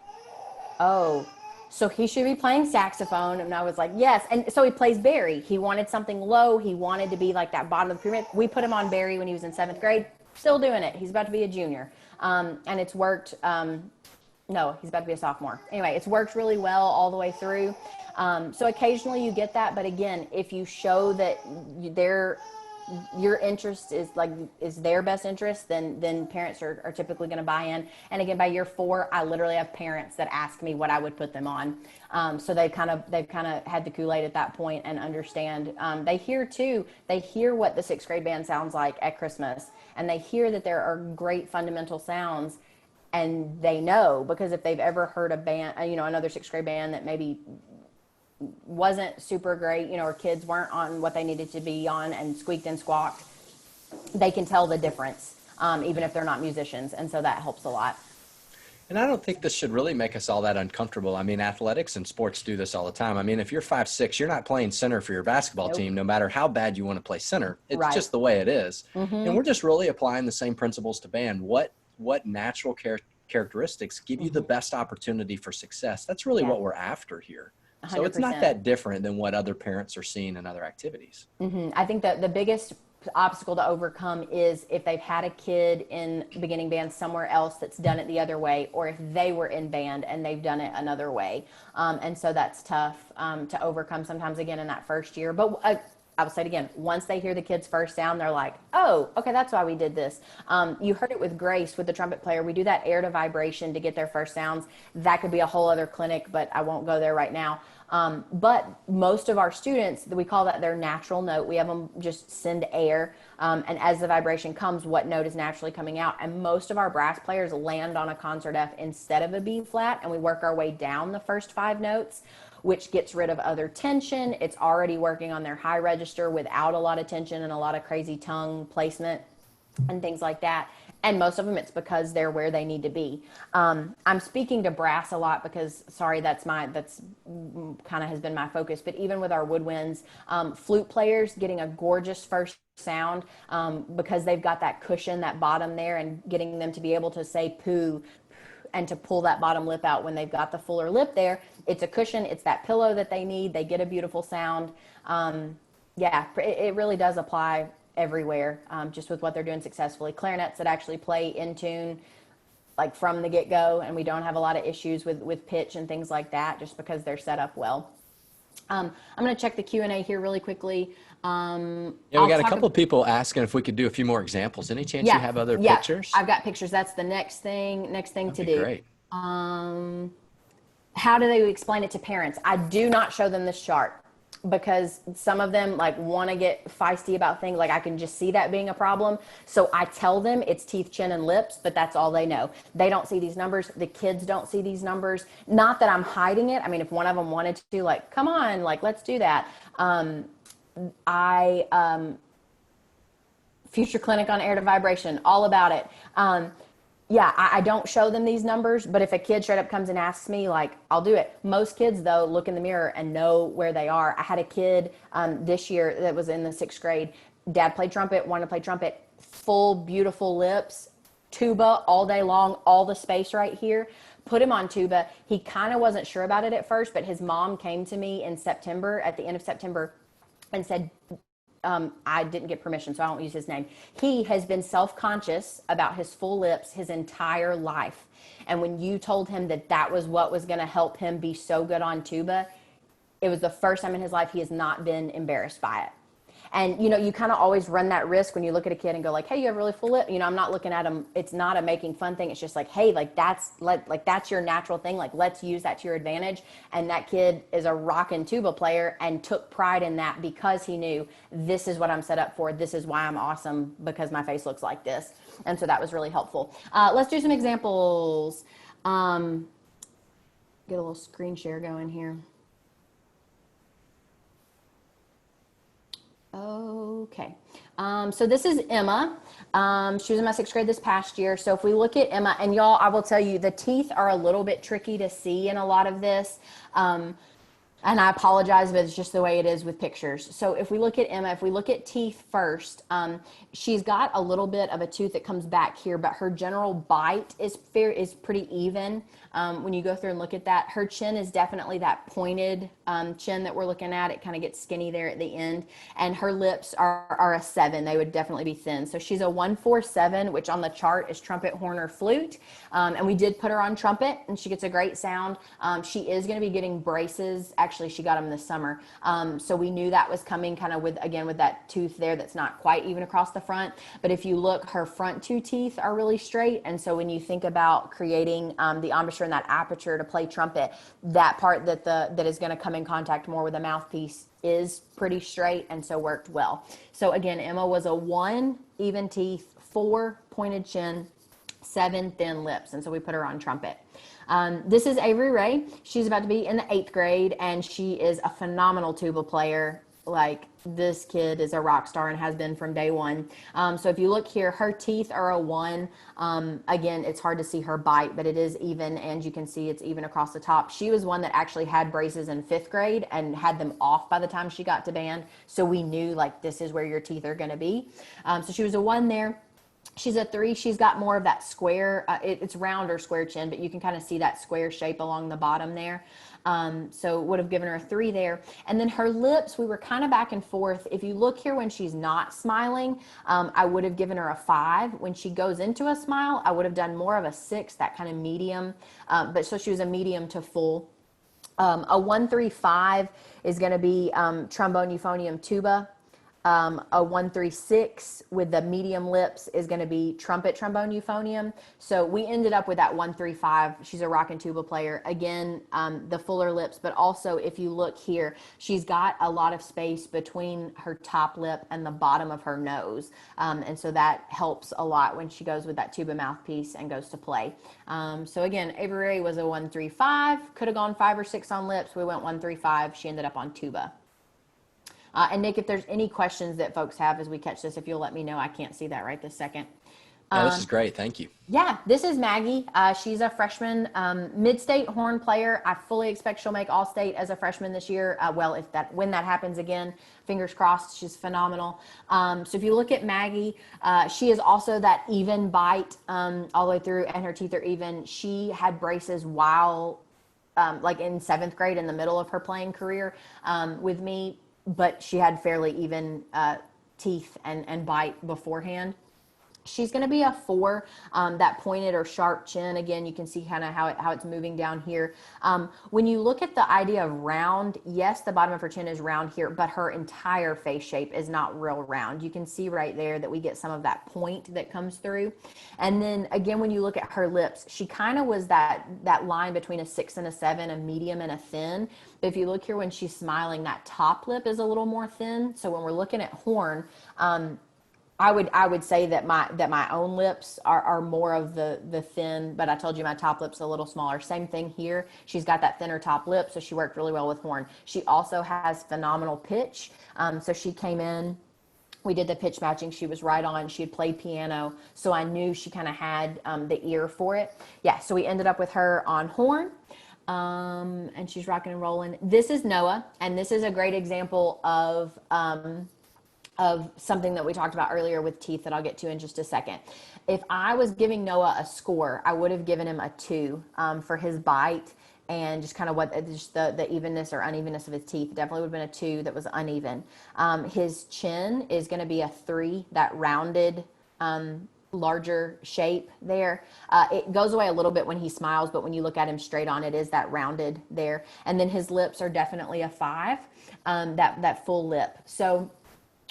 oh, so he should be playing saxophone. And I was like, yes. And so he plays Barry. He wanted something low. He wanted to be like that bottom of the pyramid. We put him on Barry when he was in 7th grade, still doing it. He's about to be a junior. And it's worked. No, he's about to be a sophomore. Anyway, it's worked really well all the way through. So occasionally you get that. But again, if you show that your interest is their best interest, then parents are typically going to buy in. And again, by year 4, I literally have parents that ask me what I would put them on. So they've kind of had the Kool-Aid at that point and understand. They hear what the 6th grade band sounds like at Christmas, and they hear that there are great fundamental sounds. And they know, because if they've ever heard a band, another 6th grade band that maybe wasn't super great, or kids weren't on what they needed to be on and squeaked and squawked, they can tell the difference, even if they're not musicians. And so that helps a lot.
And I don't think this should really make us all that uncomfortable. I mean, athletics and sports do this all the time. I mean, if you're 5'6", you're not playing center for your basketball team, no matter how bad you want to play center. It's just the way it is. Mm-hmm. And we're just really applying the same principles to band. What natural characteristics give you the best opportunity for success? That's really what we're after here. 100%. So it's not that different than what other parents are seeing in other activities. Mm-hmm.
I think that the biggest obstacle to overcome is if they've had a kid in beginning band somewhere else that's done it the other way, or if they were in band and they've done it another way. And so that's tough to overcome sometimes, again, in that first year. But I will say it again, once they hear the kid's first sound, they're like, oh, okay, that's why we did this. You heard it with Grace, with the trumpet player. We do that air to vibration to get their first sounds. That could be a whole other clinic, but I won't go there right now. But most of our students, we call that their natural note. We have them just send air, and as the vibration comes, what note is naturally coming out. And most of our brass players land on a concert F instead of a B flat, and we work our way down the first 5 notes, which gets rid of other tension. It's already working on their high register without a lot of tension and a lot of crazy tongue placement and things like that. And most of them, it's because they're where they need to be. I'm speaking to brass a lot because, that's kind of has been my focus. But even with our woodwinds, flute players getting a gorgeous first sound because they've got that cushion, that bottom there, and getting them to be able to say poo and to pull that bottom lip out when they've got the fuller lip there. It's a cushion. It's that pillow that they need. They get a beautiful sound. It really does apply everywhere, just with what they're doing successfully. Clarinets that actually play in tune, like from the get-go, and we don't have a lot of issues with pitch and things like that, just because they're set up well. I'm going to check the Q&A here really quickly.
Yeah, we got a couple of people asking if we could do a few more examples. Any chance you have other pictures?
I've got pictures. That's the next thing
That'd
to
be
do.
Great.
How do they explain it to parents? I do not show them this chart because some of them like want to get feisty about things. Like I can just see that being a problem. So I tell them it's teeth, chin, and lips, but that's all they know. They don't see these numbers. The kids don't see these numbers. Not that I'm hiding it. I mean, if one of them wanted to, like, come on, like, let's do that. Future Clinic on Air to Vibration, all about it. I don't show them these numbers, but if a kid straight up comes and asks me, like, I'll do it. Most kids, though, look in the mirror and know where they are. I had a kid this year that was in the 6th grade. Dad played trumpet, wanted to play trumpet, full, beautiful lips, tuba all day long, all the space right here. Put him on tuba. He kind of wasn't sure about it at first, but his mom came to me in September, at the end of September, and said, I didn't get permission, so I won't use his name. He has been self-conscious about his full lips his entire life. And when you told him that that was what was going to help him be so good on tuba, it was the first time in his life he has not been embarrassed by it. And, you know, you kind of always run that risk when you look at a kid and go like, hey, you have a really full lip. You know, I'm not looking at him. It's not a making fun thing. It's just like, hey, like that's your natural thing. Like, let's use that to your advantage. And that kid is a rockin' tuba player and took pride in that because he knew this is what I'm set up for. This is why I'm awesome, because my face looks like this. And so that was really helpful. Let's do some examples. Get a little screen share going here. Okay. So this is Emma. She was in my 6th grade this past year. So if we look at Emma, and y'all, I will tell you, the teeth are a little bit tricky to see in a lot of this. And I apologize, but it's just the way it is with pictures. So if we look at Emma, if we look at teeth first, she's got a little bit of a tooth that comes back here, but her general bite is pretty even. When you go through and look at that, her chin is definitely that pointed chin that we're looking at. It kind of gets skinny there at the end. And her lips are a 7. They would definitely be thin. So she's a 1-4-7, which on the chart is trumpet, horn, or flute. And we did put her on trumpet, and she gets a great sound. She is going to be getting braces. Actually, she got them this summer. So we knew that was coming kind of with that tooth there that's not quite even across the front. But if you look, her front 2 teeth are really straight. And so when you think about creating the embouchure and that aperture to play trumpet, that part that is going to come in contact more with the mouthpiece is pretty straight, and so worked well. So again, Emma was a 1, even teeth, 4, pointed chin, 7, thin lips. And so we put her on trumpet. This is Avery Ray. She's about to be in the 8th grade, and she is a phenomenal tuba player. Like, this kid is a rock star and has been from day one. So if you look here, her teeth are a 1. Again, it's hard to see her bite, but it is even, and you can see it's even across the top. She was one that actually had braces in 5th grade and had them off by the time she got to band. So we knew, like, this is where your teeth are going to be. So she was a 1 there. She's a 3. She's got more of that square, it's round or square chin, but you can kind of see that square shape along the bottom there. So would have given her a 3 there. And then her lips, we were kind of back and forth. If you look here when she's not smiling, I would have given her a 5. When she goes into a smile, I would have done more of a 6, that kind of medium. But so she was a medium to full. A 1-3-5 is going to be trombone, euphonium, tuba. A 1-3-6 with the medium lips is going to be trumpet, trombone, euphonium. So we ended up with that 1-3-5. She's a rock and tuba player. Again, the fuller lips, but also if you look here, she's got a lot of space between her top lip and the bottom of her nose. And so that helps a lot when she goes with that tuba mouthpiece and goes to play. So again, Avery Ray was a 1-3-5, could have gone 5 or 6 on lips. We went 1-3-5. She ended up on tuba. And Nick, if there's any questions that folks have as we catch this, if you'll let me know. I can't see that right this second.
Yeah, this is great. Thank you.
Yeah, this is Maggie. She's a freshman, mid-state horn player. I fully expect she'll make all-state as a freshman this year. When that happens again, fingers crossed. She's phenomenal. So if you look at Maggie, she is also that even bite all the way through, and her teeth are even. She had braces while, like in 7th grade, in the middle of her playing career with me. But she had fairly even teeth and bite beforehand. She's going to be a 4. That pointed or sharp chin, again, you can see kind of how it's moving down here. When you look at the idea of round, yes, the bottom of her chin is round here, but her entire face shape is not real round. You can see right there that we get some of that point that comes through. And then again, when you look at her lips, she kind of was that line between a 6 and a 7, a medium and a thin. But if you look here when she's smiling, that top lip is a little more thin. So when we're looking at horn, I would say that my own lips are more of the thin, but I told you my top lip's a little smaller. Same thing here. She's got that thinner top lip, so she worked really well with horn. She also has phenomenal pitch. So she came in, we did the pitch matching. She was right on. She had played piano, so I knew she kind of had the ear for it. Yeah, so we ended up with her on horn. And she's rocking and rolling. This is Noah, and this is a great example of something that we talked about earlier with teeth that I'll get to in just a second. If I was giving Noah a score, I would have given him a 2 for his bite and just kind of the evenness or unevenness of his teeth. It definitely would have been a 2 that was uneven. His chin is going to be a 3, that rounded, larger shape there. It goes away a little bit when he smiles, but when you look at him straight on, it is that rounded there. And then his lips are definitely a 5, that full lip. So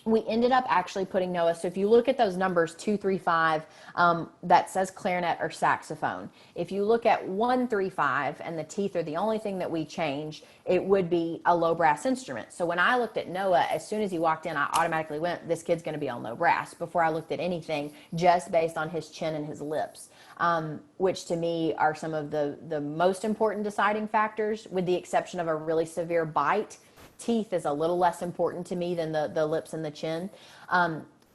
we ended up actually putting Noah. So if you look at those numbers, 2, 3, 5, that says clarinet or saxophone. If you look at 1, 3, 5, and the teeth are the only thing that we changed, it would be a low brass instrument. So when I looked at Noah, as soon as he walked in, I automatically went, this kid's going to be on low brass before I looked at anything, just based on his chin and his lips, which to me are some of the most important deciding factors, with the exception of a really severe bite. Teeth is a little less important to me than the lips and the chin.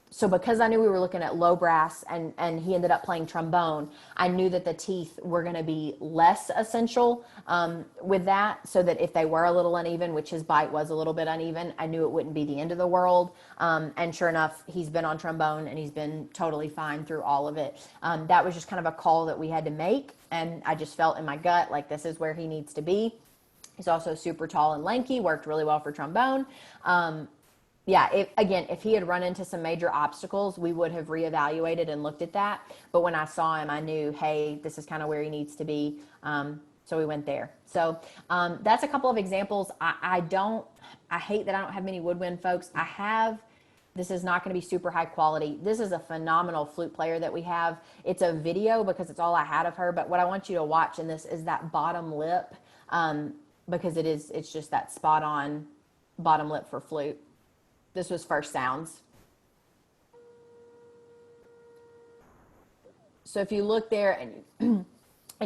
So because I knew we were looking at low brass and he ended up playing trombone, I knew that the teeth were going to be less essential with that, so that if they were a little uneven, which his bite was a little bit uneven, I knew it wouldn't be the end of the world. And sure enough, he's been on trombone and he's been totally fine through all of it. That was just kind of a call that we had to make, and I just felt in my gut like this is where he needs to be. He's also super tall and lanky, worked really well for trombone. If he had run into some major obstacles, we would have reevaluated and looked at that. But when I saw him, I knew, hey, this is kind of where he needs to be. So we went there. So that's a couple of examples. I hate that I don't have many woodwind folks. This is not going to be super high quality. This is a phenomenal flute player that we have. It's a video because it's all I had of her. But what I want you to watch in this is that bottom lip. Because it's just that spot on bottom lip for flute. This was First Sounds. So if you look there and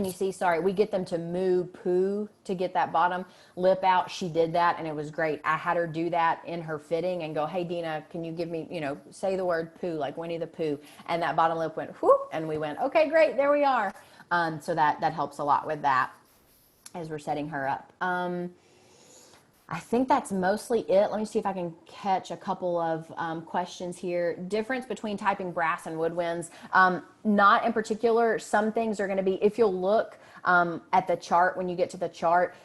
you see, we get them to moo poo to get that bottom lip out. She did that and it was great. I had her do that in her fitting and go, hey Dina, can you give me, say the word poo, like Winnie the Pooh. And that bottom lip went whoop, and we went, okay, great, there we are. So that helps a lot with that as we're setting her up. I think that's mostly it. Let me see if I can catch a couple of questions here. Difference between typing brass and woodwinds. Not in particular. Some things are going to be, if you'll look at the chart, when you get to the chart,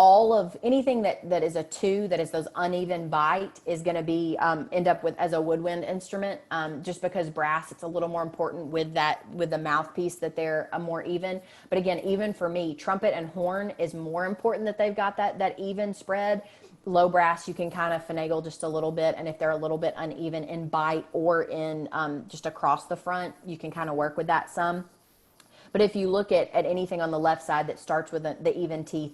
all of anything that is a 2, that is those uneven bite, is going to be end up with as a woodwind instrument, just because brass, it's a little more important with the mouthpiece, that they're more even. But again, even for me, trumpet and horn is more important that they've got that even spread. Low brass, you can kind of finagle just a little bit, and if they're a little bit uneven in bite or in just across the front, you can kind of work with that some. But if you look at anything on the left side that starts with the even teeth,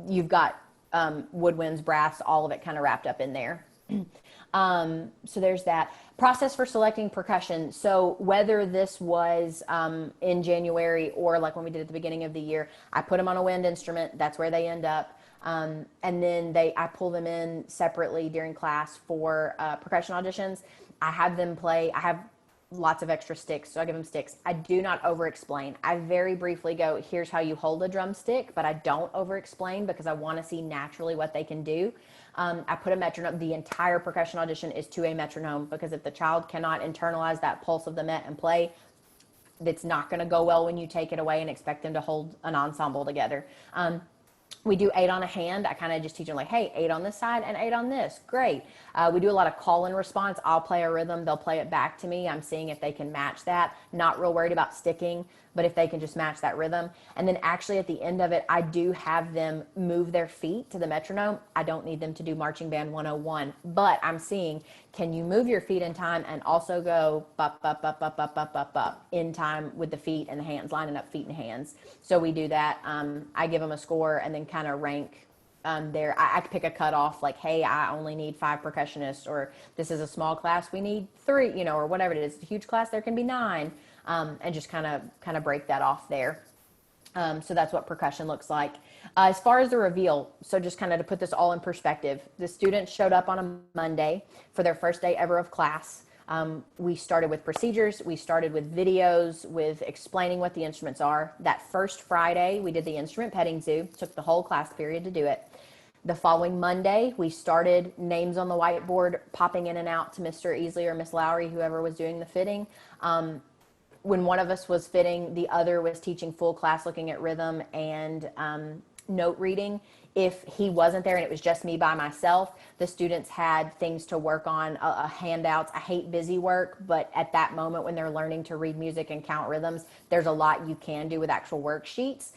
you've got woodwinds, brass, all of it kind of wrapped up in there. So there's that. Process for selecting percussion. So whether this was in January or like when we did at the beginning of the year, I put them on a wind instrument. That's where they end up. And then I pull them in separately during class for percussion auditions. I have them play. I have lots of extra sticks, so I give them sticks. I do not over-explain. I very briefly go, here's how you hold a drumstick, but I don't over-explain because I want to see naturally what they can do. I put a metronome. The entire percussion audition is to a metronome, because if the child cannot internalize that pulse of the met and play, it's not going to go well when you take it away and expect them to hold an ensemble together. We do 8 on a hand. I kind of just teach them like, hey, 8 on this side and 8 on this. Great. We do a lot of call and response. I'll play a rhythm. They'll play it back to me. I'm seeing if they can match that. Not real worried about sticking, but if they can just match that rhythm. And then actually at the end of it, I do have them move their feet to the metronome. I don't need them to do Marching Band 101, but I'm seeing, can you move your feet in time and also go up, up, up, up, up, up, up, up in time with the feet and the hands, lining up feet and hands. So we do that. I give them a score and then kind of rank there. I pick a cutoff like, hey, I only need 5 percussionists, or this is a small class, we need 3, you know, or whatever it is. A huge class, there can be 9, and just kind of break that off there. So that's what percussion looks like. As far as the reveal, so just kind of to put this all in perspective, the students showed up on a Monday for their first day ever of class. We started with procedures. We started with videos, with explaining what the instruments are. That first Friday, we did the instrument petting zoo. Took the whole class period to do it. The following Monday, we started names on the whiteboard, popping in and out to Mr. Easley or Miss Lowry, whoever was doing the fitting. When one of us was fitting, the other was teaching full class, looking at rhythm and note reading. If he wasn't there and it was just me by myself, the students had things to work on, handouts. I hate busy work, but at that moment when they're learning to read music and count rhythms, there's a lot you can do with actual worksheets.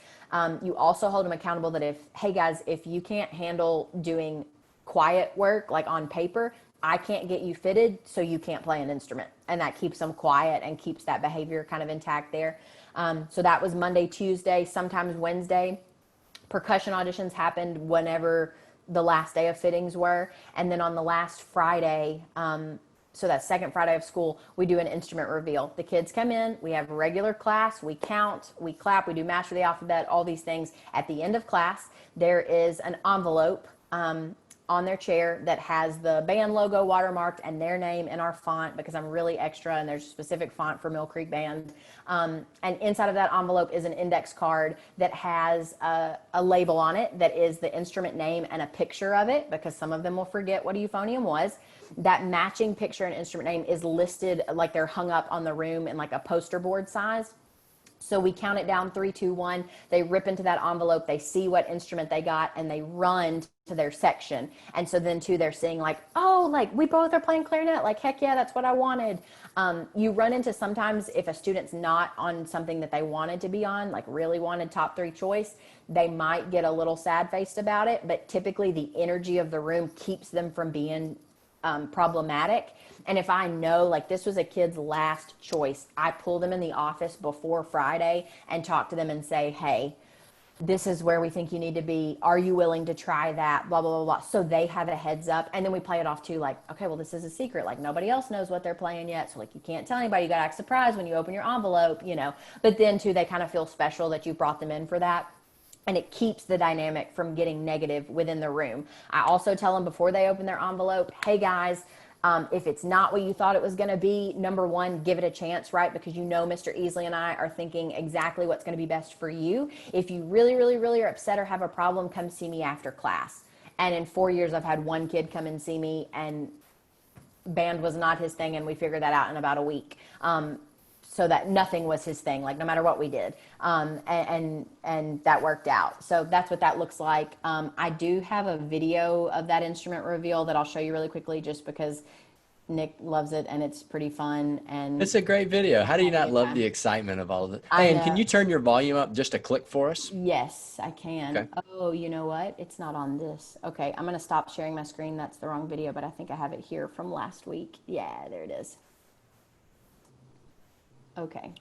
You also hold them accountable that hey guys, if you can't handle doing quiet work like on paper, I can't get you fitted, so you can't play an instrument. And that keeps them quiet and keeps that behavior kind of intact there. So that was Monday, Tuesday, sometimes Wednesday. Percussion auditions happened whenever the last day of fittings were. And then on the last Friday, so that second Friday of school, we do an instrument reveal. The kids come in, we have regular class, we count, we clap, we do master the alphabet, all these things. At the end of class, there is an envelope on their chair that has the band logo watermarked and their name in our font, because I'm really extra and there's a specific font for Mill Creek Band. And inside of that envelope is an index card that has a label on it that is the instrument name and a picture of it, because some of them will forget what a euphonium was. That matching picture and instrument name is listed, like they're hung up on the room in like a poster board size. So we count it down, 3, 2, 1. They rip into that envelope. They see what instrument they got, and they run to their section. And so then too, they're saying like, oh, like we both are playing clarinet. Like, heck yeah, that's what I wanted. You run into sometimes if a student's not on something that they wanted to be on, like really wanted top 3 choice, they might get a little sad faced about it. But typically the energy of the room keeps them from being problematic. And if I know like this was a kid's last choice, I pull them in the office before Friday and talk to them and say, hey, this is where we think you need to be. Are you willing to try that? Blah, blah, blah, blah. So they have a heads up. And then we play it off too, like, okay, well, this is a secret. Like nobody else knows what they're playing yet. So like, you can't tell anybody. You got to act surprised when you open your envelope, you know, but then too, they kind of feel special that you brought them in for that. And it keeps the dynamic from getting negative within the room. I also tell them before they open their envelope, hey guys, if it's not what you thought it was going to be, number one, give it a chance, right? Because you know Mr. Easley and I are thinking exactly what's going to be best for you. If you really, really, really are upset or have a problem, come see me after class. And in 4 years, I've had one kid come and see me, and band was not his thing, and we figured that out in about a week. So that nothing was his thing, like no matter what we did. And that worked out. So that's what that looks like. I do have a video of that instrument reveal that I'll show you really quickly, just because Nick loves it and it's pretty fun. And
it's a great video. How do you not love the excitement of all of it? Hey, and can you turn your volume up just a click for us?
Yes, I can.
Okay.
Oh, you know what? It's not on this. Okay, I'm going to stop sharing my screen. That's the wrong video, but I think I have it here from last week. Yeah, there it is. Okay.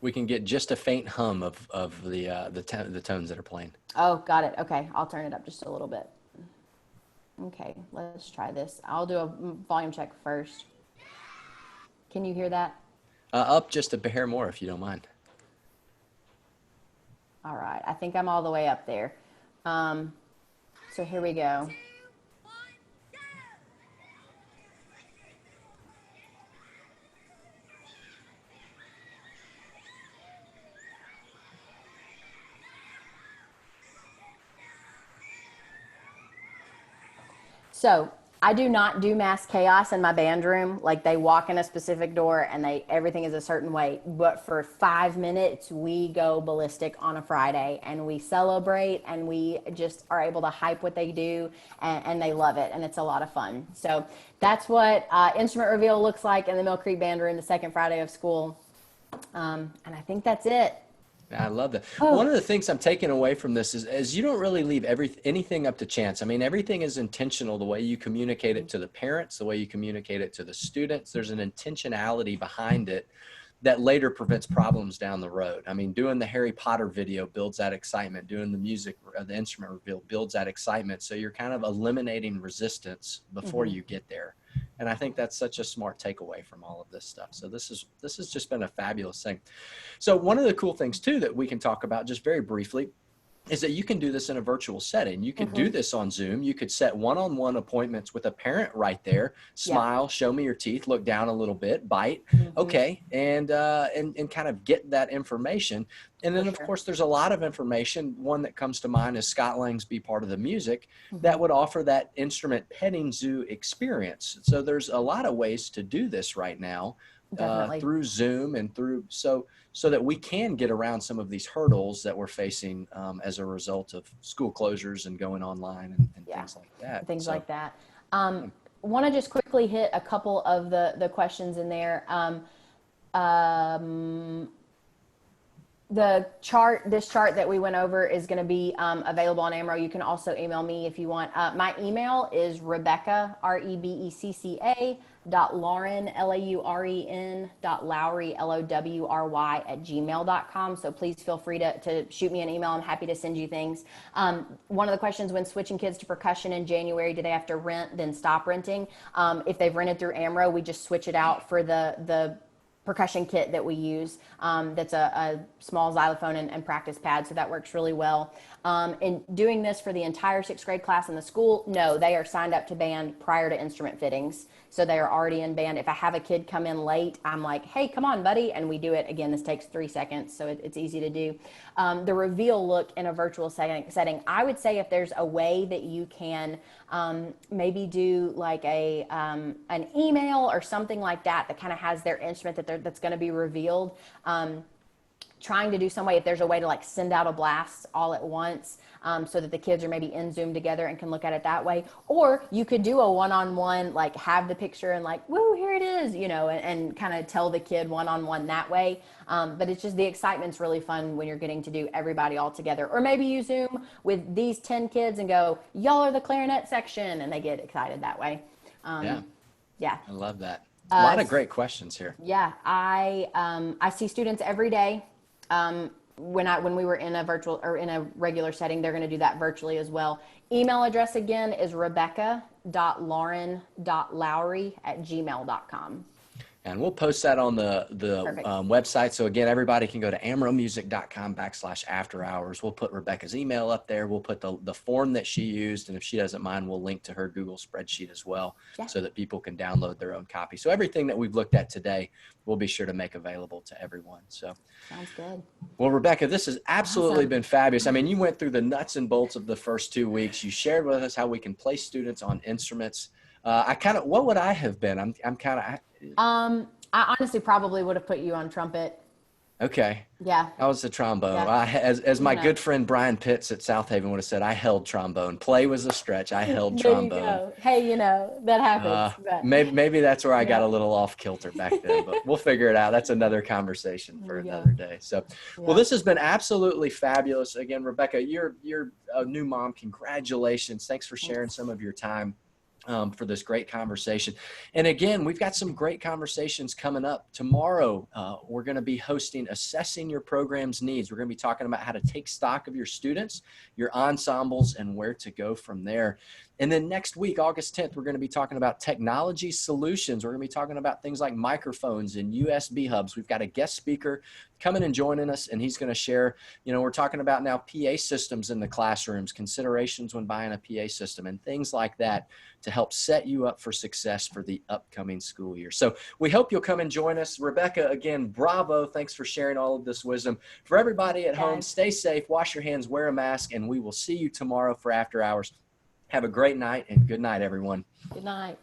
We can get just a faint hum of the tones that are playing.
Oh, got it. Okay, I'll turn it up just a little bit. Okay, let's try this. I'll do a volume check first. Can you hear that?
Up just a hair more, if you don't mind.
All right, I think I'm all the way up there. So here we go. So I do not do mass chaos in my band room. Like they walk in a specific door and everything is a certain way. But for 5 minutes, we go ballistic on a Friday and we celebrate and we just are able to hype what they do and they love it. And it's a lot of fun. So that's what instrument reveal looks like in the Mill Creek band room the second Friday of school. And I think that's it.
I love that. One of the things I'm taking away from this is you don't really leave anything up to chance. I mean, everything is intentional. The way you communicate it to the parents, the way you communicate it to the students, there's an intentionality behind it that later prevents problems down the road. I mean, doing the Harry Potter video builds that excitement. Doing the music, the instrument reveal builds that excitement. So you're kind of eliminating resistance before you get there. And I think that's such a smart takeaway from all of this stuff. So this has just been a fabulous thing. So one of the cool things too that we can talk about just very briefly is that you can do this in a virtual setting. You could do this on Zoom. You could set one-on-one appointments with a parent right there. Smile, show me your teeth, look down a little bit, bite. Okay. And kind of get that information. And then of course there's a lot of information. One that comes to mind is Scott Lang's Be Part of the Music that would offer that instrument petting zoo experience. So there's a lot of ways to do this right now. Through Zoom and through so that we can get around some of these hurdles that we're facing as a result of school closures and going online and things like that.
Things like that. Want to just quickly hit a couple of the questions in there. This chart that we went over is going to be available on Amro. You can also email me if you want. My email is Rebecca, REBECCA, .Lauren, LAUREN, .Lowry, LOWRY @gmail.com. So please feel free to shoot me an email. I'm happy to send you things. One of the questions, when switching kids to percussion in January, do they have to rent, then stop renting? If they've rented through Amro, we just switch it out for the percussion kit that we use. That's a small xylophone and practice pad, so that works really well. In doing this for the entire 6th grade class in the school, no, they are signed up to band prior to instrument fittings. So they are already in band. If I have a kid come in late, I'm like, hey, come on, buddy. And we do it. Again, this takes 3 seconds, so it's easy to do. The reveal look in a virtual setting, I would say if there's a way that you can maybe do like an email or something like that kind of has their instrument that's going to be revealed. Trying to do some way, if there's a way to like send out a blast all at once so that the kids are maybe in Zoom together and can look at it that way. Or you could do a one-on-one, like have the picture and like, woo, here it is, and kind of tell the kid one-on-one that way. But it's just the excitement's really fun when you're getting to do everybody all together. Or maybe you Zoom with these 10 kids and go, y'all are the clarinet section, and they get excited that way. Yeah. I
love that. A lot of great questions here.
Yeah. I see students every day. When we were in a virtual or in a regular setting, they're going to do that virtually as well. Email address again is rebecca.lauren.lowry@gmail.com.
And we'll post that on the website. So again, everybody can go to amromusic.com/after hours. We'll put Rebecca's email up there. We'll put the form that she used. And if she doesn't mind, we'll link to her Google spreadsheet as well so that people can download their own copy. So everything that we've looked at today, we'll be sure to make available to everyone. So
sounds good.
Well, Rebecca, this has absolutely been fabulous. I mean, you went through the nuts and bolts of the first 2 weeks. You shared with us how we can place students on instruments. What would I have been?
I honestly probably would have put you on trumpet.
Okay.
Yeah.
I was a trombone.
Yeah.
As my good friend Brian Pitts at South Haven would have said, I held trombone. Play was a stretch. I held trombone.
You go. Hey, that happens.
Maybe that's where I got a little off kilter back then, but we'll figure it out. That's another conversation for another day. So, well, this has been absolutely fabulous. Again, Rebecca, you're a new mom. Congratulations. Thanks for sharing some of your time. For this great conversation. And again, we've got some great conversations coming up. Tomorrow, we're going to be hosting Assessing Your Program's Needs. We're going to be talking about how to take stock of your students, your ensembles, and where to go from there. And then next week, August 10th, we're going to be talking about technology solutions. We're going to be talking about things like microphones and USB hubs. We've got a guest speaker coming and joining us, and he's going to share, we're talking about now PA systems in the classrooms, considerations when buying a PA system, and things like that to help set you up for success for the upcoming school year. So we hope you'll come and join us. Rebecca, again, bravo. Thanks for sharing all of this wisdom. For everybody at home, stay safe, wash your hands, wear a mask, and we will see you tomorrow for After Hours. Have a great night, and good night, everyone.
Good night.